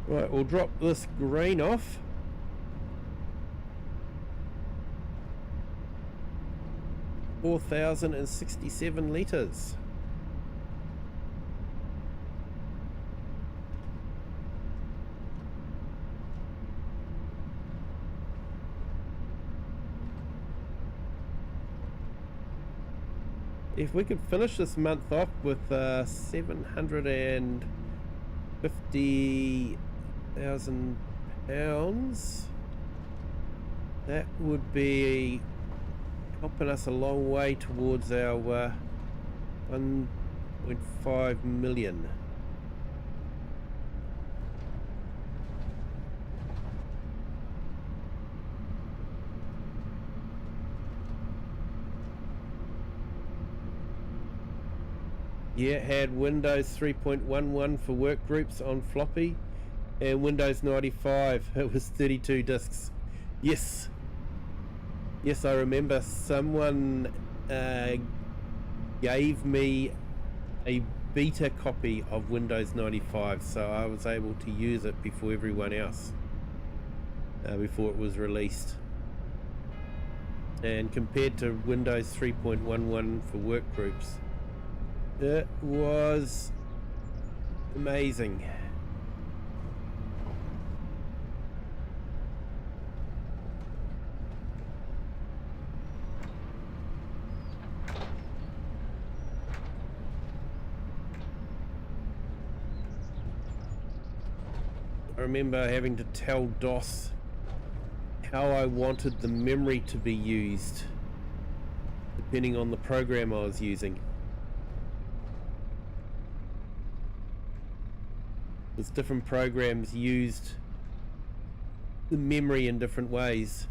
Right, we'll drop this green off. $4,067 litres. If we could finish this month off with 750,000 pounds, that would be helping us a long way towards our 1.5 million. Yeah, it had Windows 3.11 for work groups on floppy and Windows 95. It was 32 discs. Yes. Yes, I remember someone gave me a beta copy of Windows 95, so I was able to use it before everyone else, before it was released. And compared to Windows 3.11 for work groups, it was amazing. I remember having to tell DOS how I wanted the memory to be used, depending on the program I was using. Because different programs used the memory in different ways.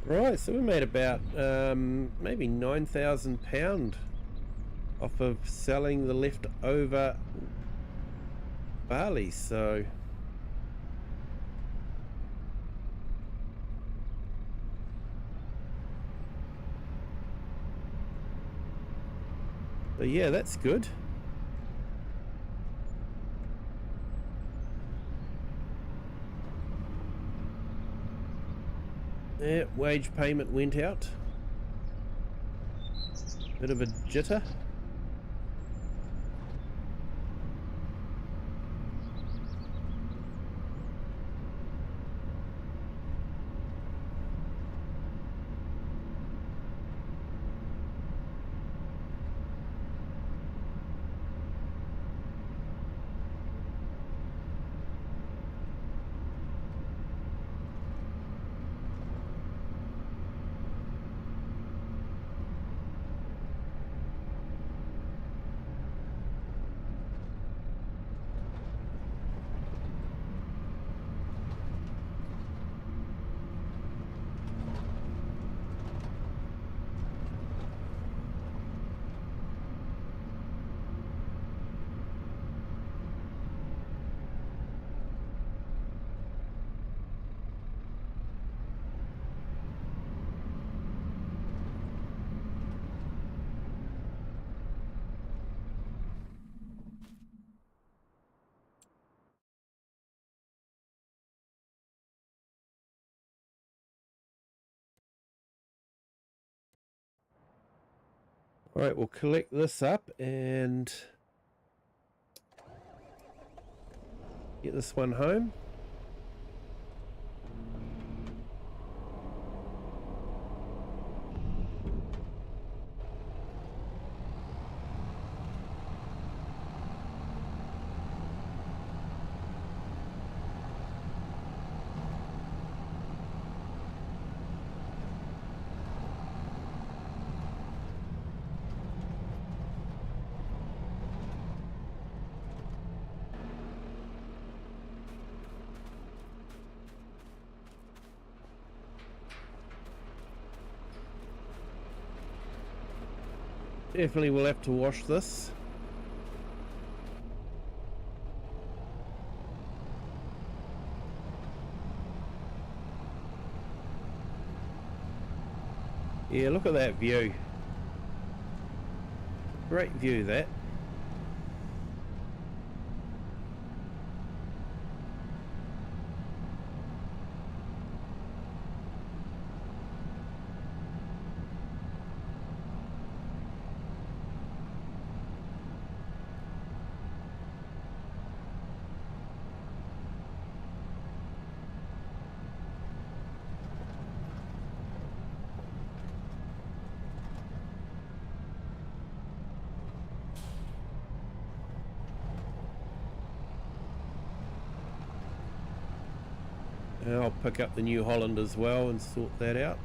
Right, so we made about maybe £9,000 off of selling the leftover barley, so yeah, that's good. Yeah, wage payment went out. Bit of a jitter. Alright, we'll collect this up and get this one home. Definitely will have to wash this. Yeah, look at that view. Great view, that. I'll pick up the New Holland as well and sort that out.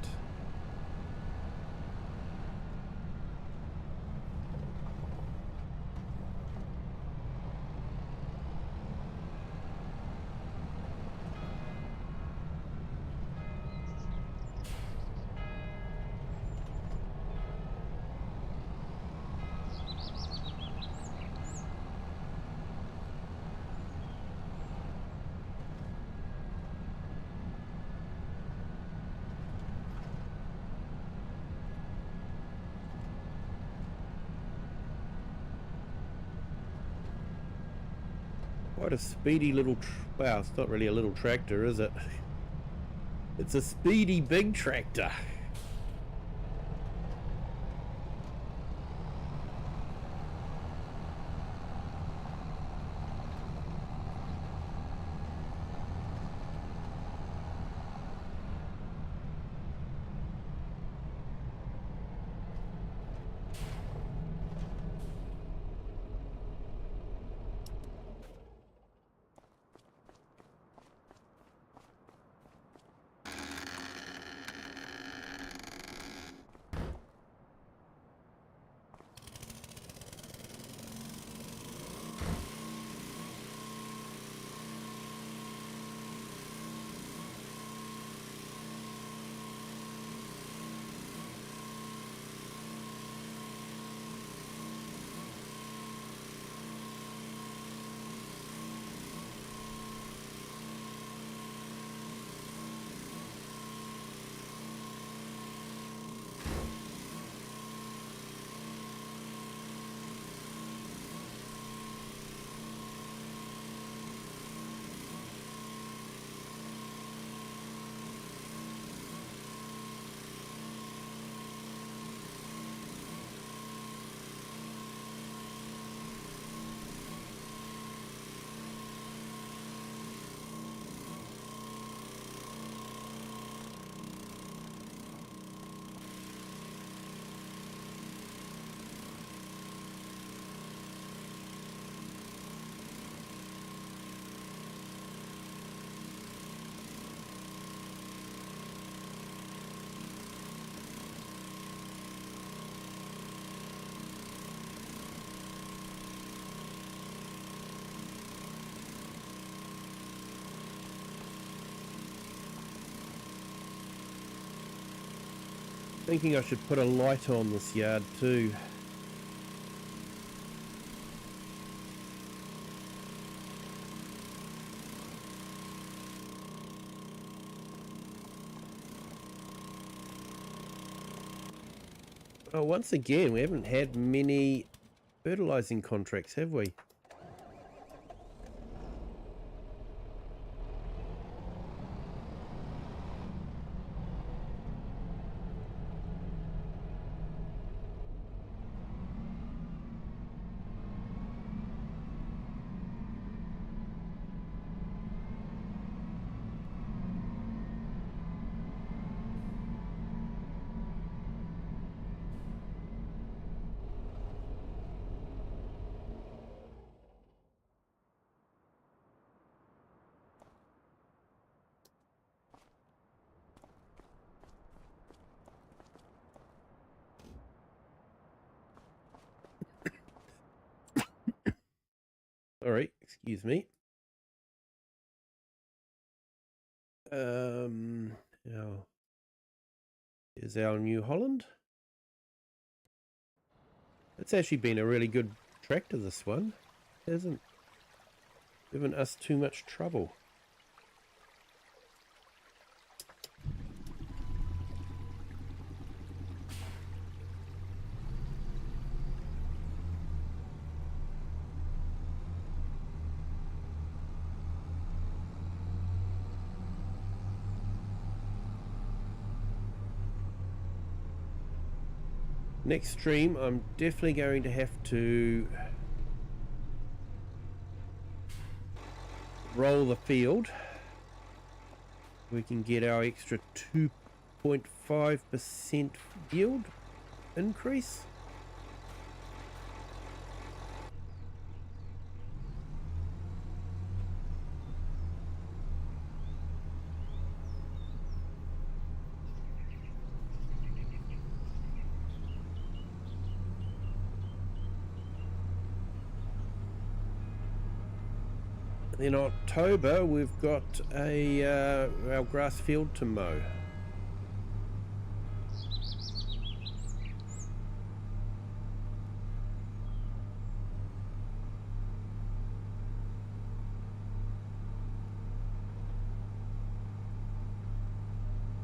Quite a speedy little, wow, it's not really a little tractor, is it? It's a speedy big tractor. Thinking I should put a light on this yard too. Oh, once again, we haven't had many fertilizing contracts, have we? All right, excuse me. Now, here's our New Holland. It's actually been a really good tractor, this one. It hasn't given us too much trouble. Next stream, I'm definitely going to have to roll the field. We can get our extra 2.5% yield increase. In October, we've got our grass field to mow.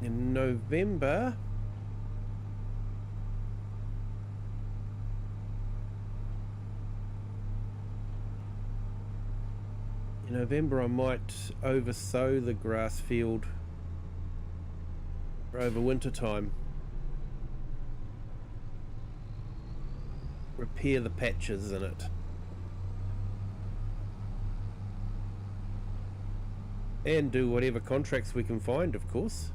In November, I might oversow the grass field for over winter time. Repair the patches in it. And do whatever contracts we can find, of course.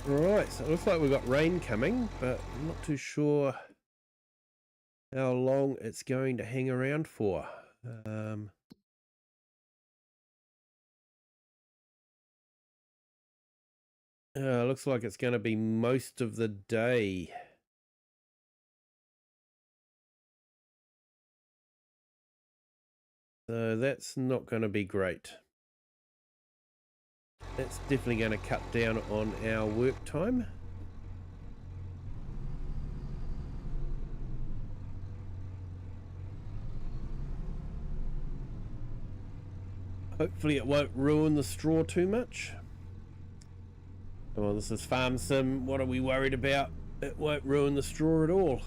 Right, so it looks like we've got rain coming, but I'm not too sure how long it's going to hang around for. Looks like it's going to be most of the day. So that's not going to be great. That's definitely going to cut down on our work time. Hopefully it won't ruin the straw too much. Well, this is Farm Sim. What are we worried about? It won't ruin the straw at all.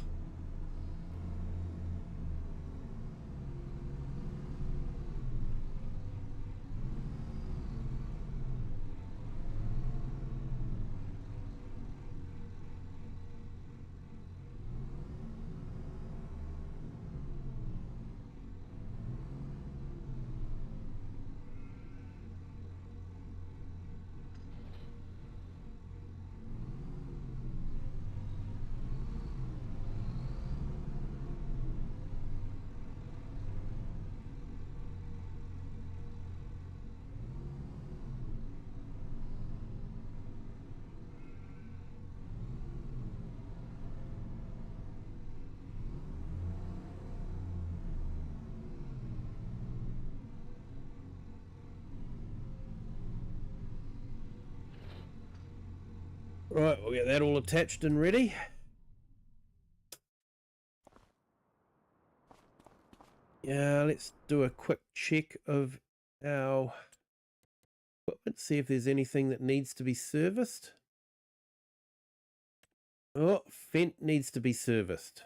Right, we'll get that all attached and ready. Yeah, let's do a quick check of our equipment, see if there's anything that needs to be serviced. Oh, Fent needs to be serviced.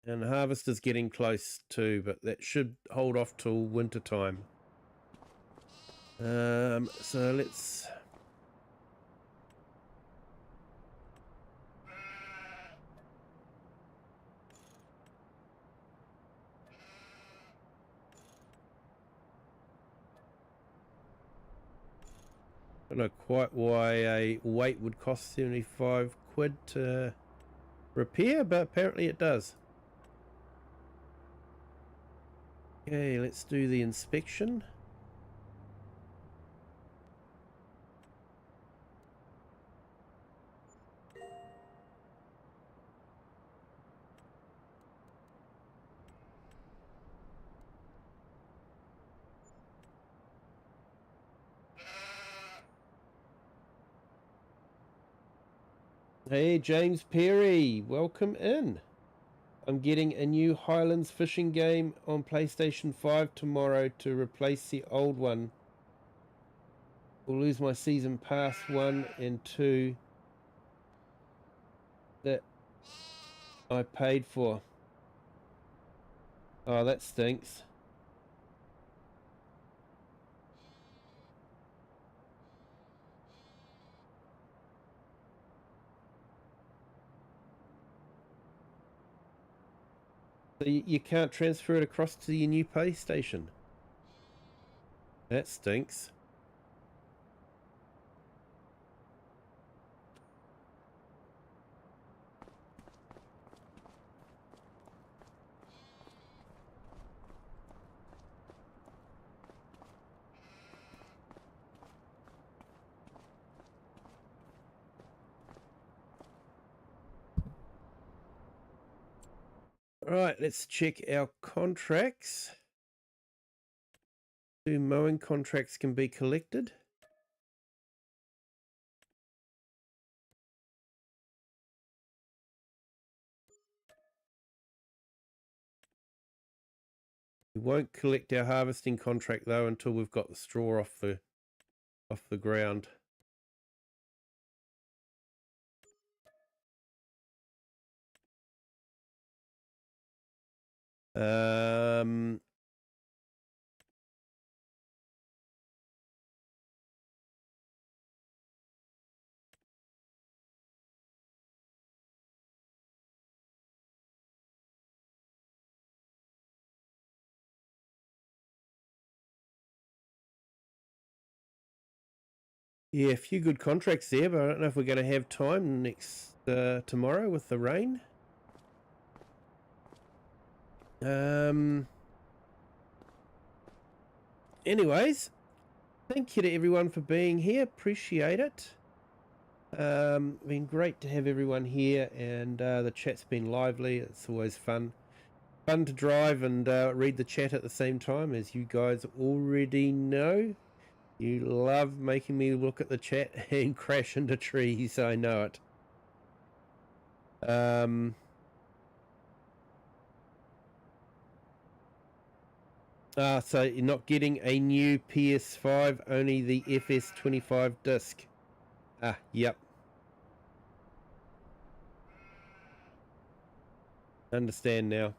And harvest is getting close too, but that should hold off till winter time. So let's... I don't know quite why a weight would cost 75 quid to repair, but apparently it does. Okay, let's do the inspection. Hey, James Perry, welcome in. I'm getting a new Highlands fishing game on PlayStation 5 tomorrow to replace the old one. Will lose my season pass 1 and 2 that I paid for. Oh, that stinks. So you can't transfer it across to your new PlayStation. That stinks. Right, let's check our contracts. 2 mowing contracts can be collected. We won't collect our harvesting contract though until we've got the straw off the ground. Yeah, a few good contracts there, but I don't know if we're going to have time next tomorrow with the rain. Anyways, thank you to everyone for being here. Appreciate it. Been great to have everyone here, and the chat's been lively. It's always fun to drive and read the chat at the same time, as you guys already know. You love making me look at the chat and crash into trees. I know it. So you're not getting a new PS5, only the FS25 disc. Yep. Understand now.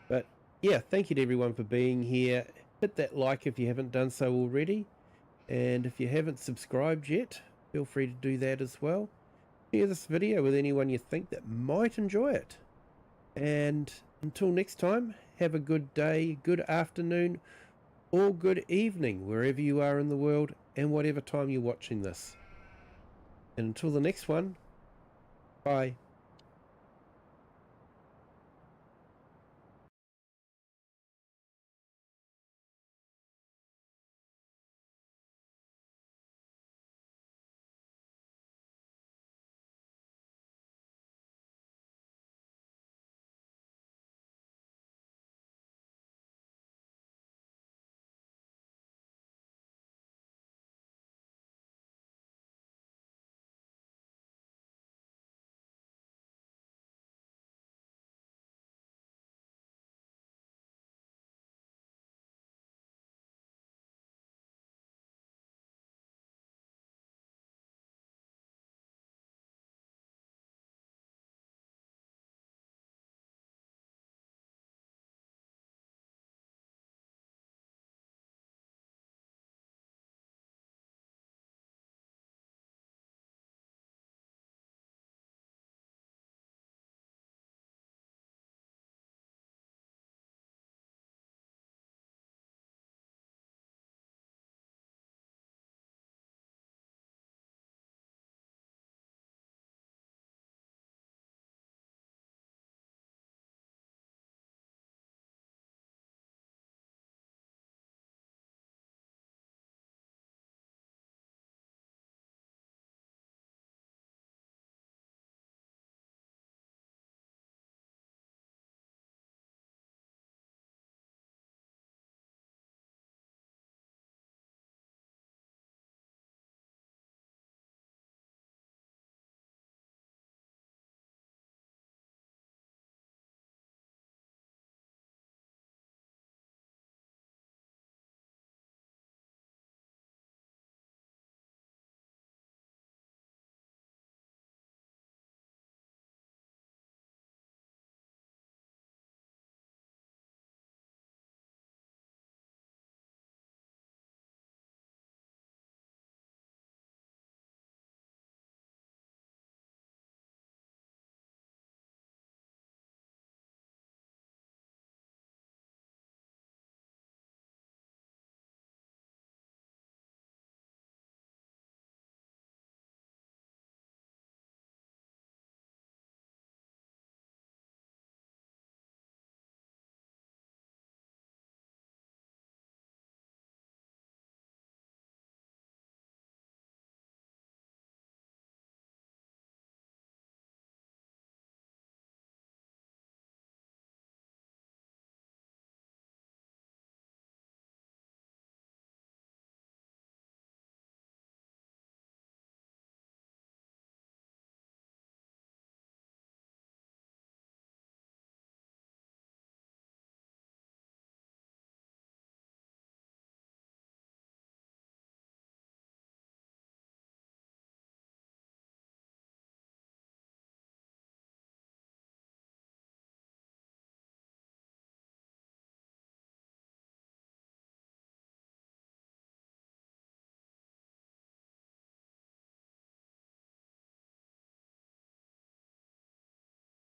But yeah, thank you to everyone for being here. Hit that like if you haven't done so already. And if you haven't subscribed yet, feel free to do that as well. Share this video with anyone you think that might enjoy it. And until next time, have a good day, good afternoon, or good evening, wherever you are in the world and whatever time you're watching this. And until the next one, bye.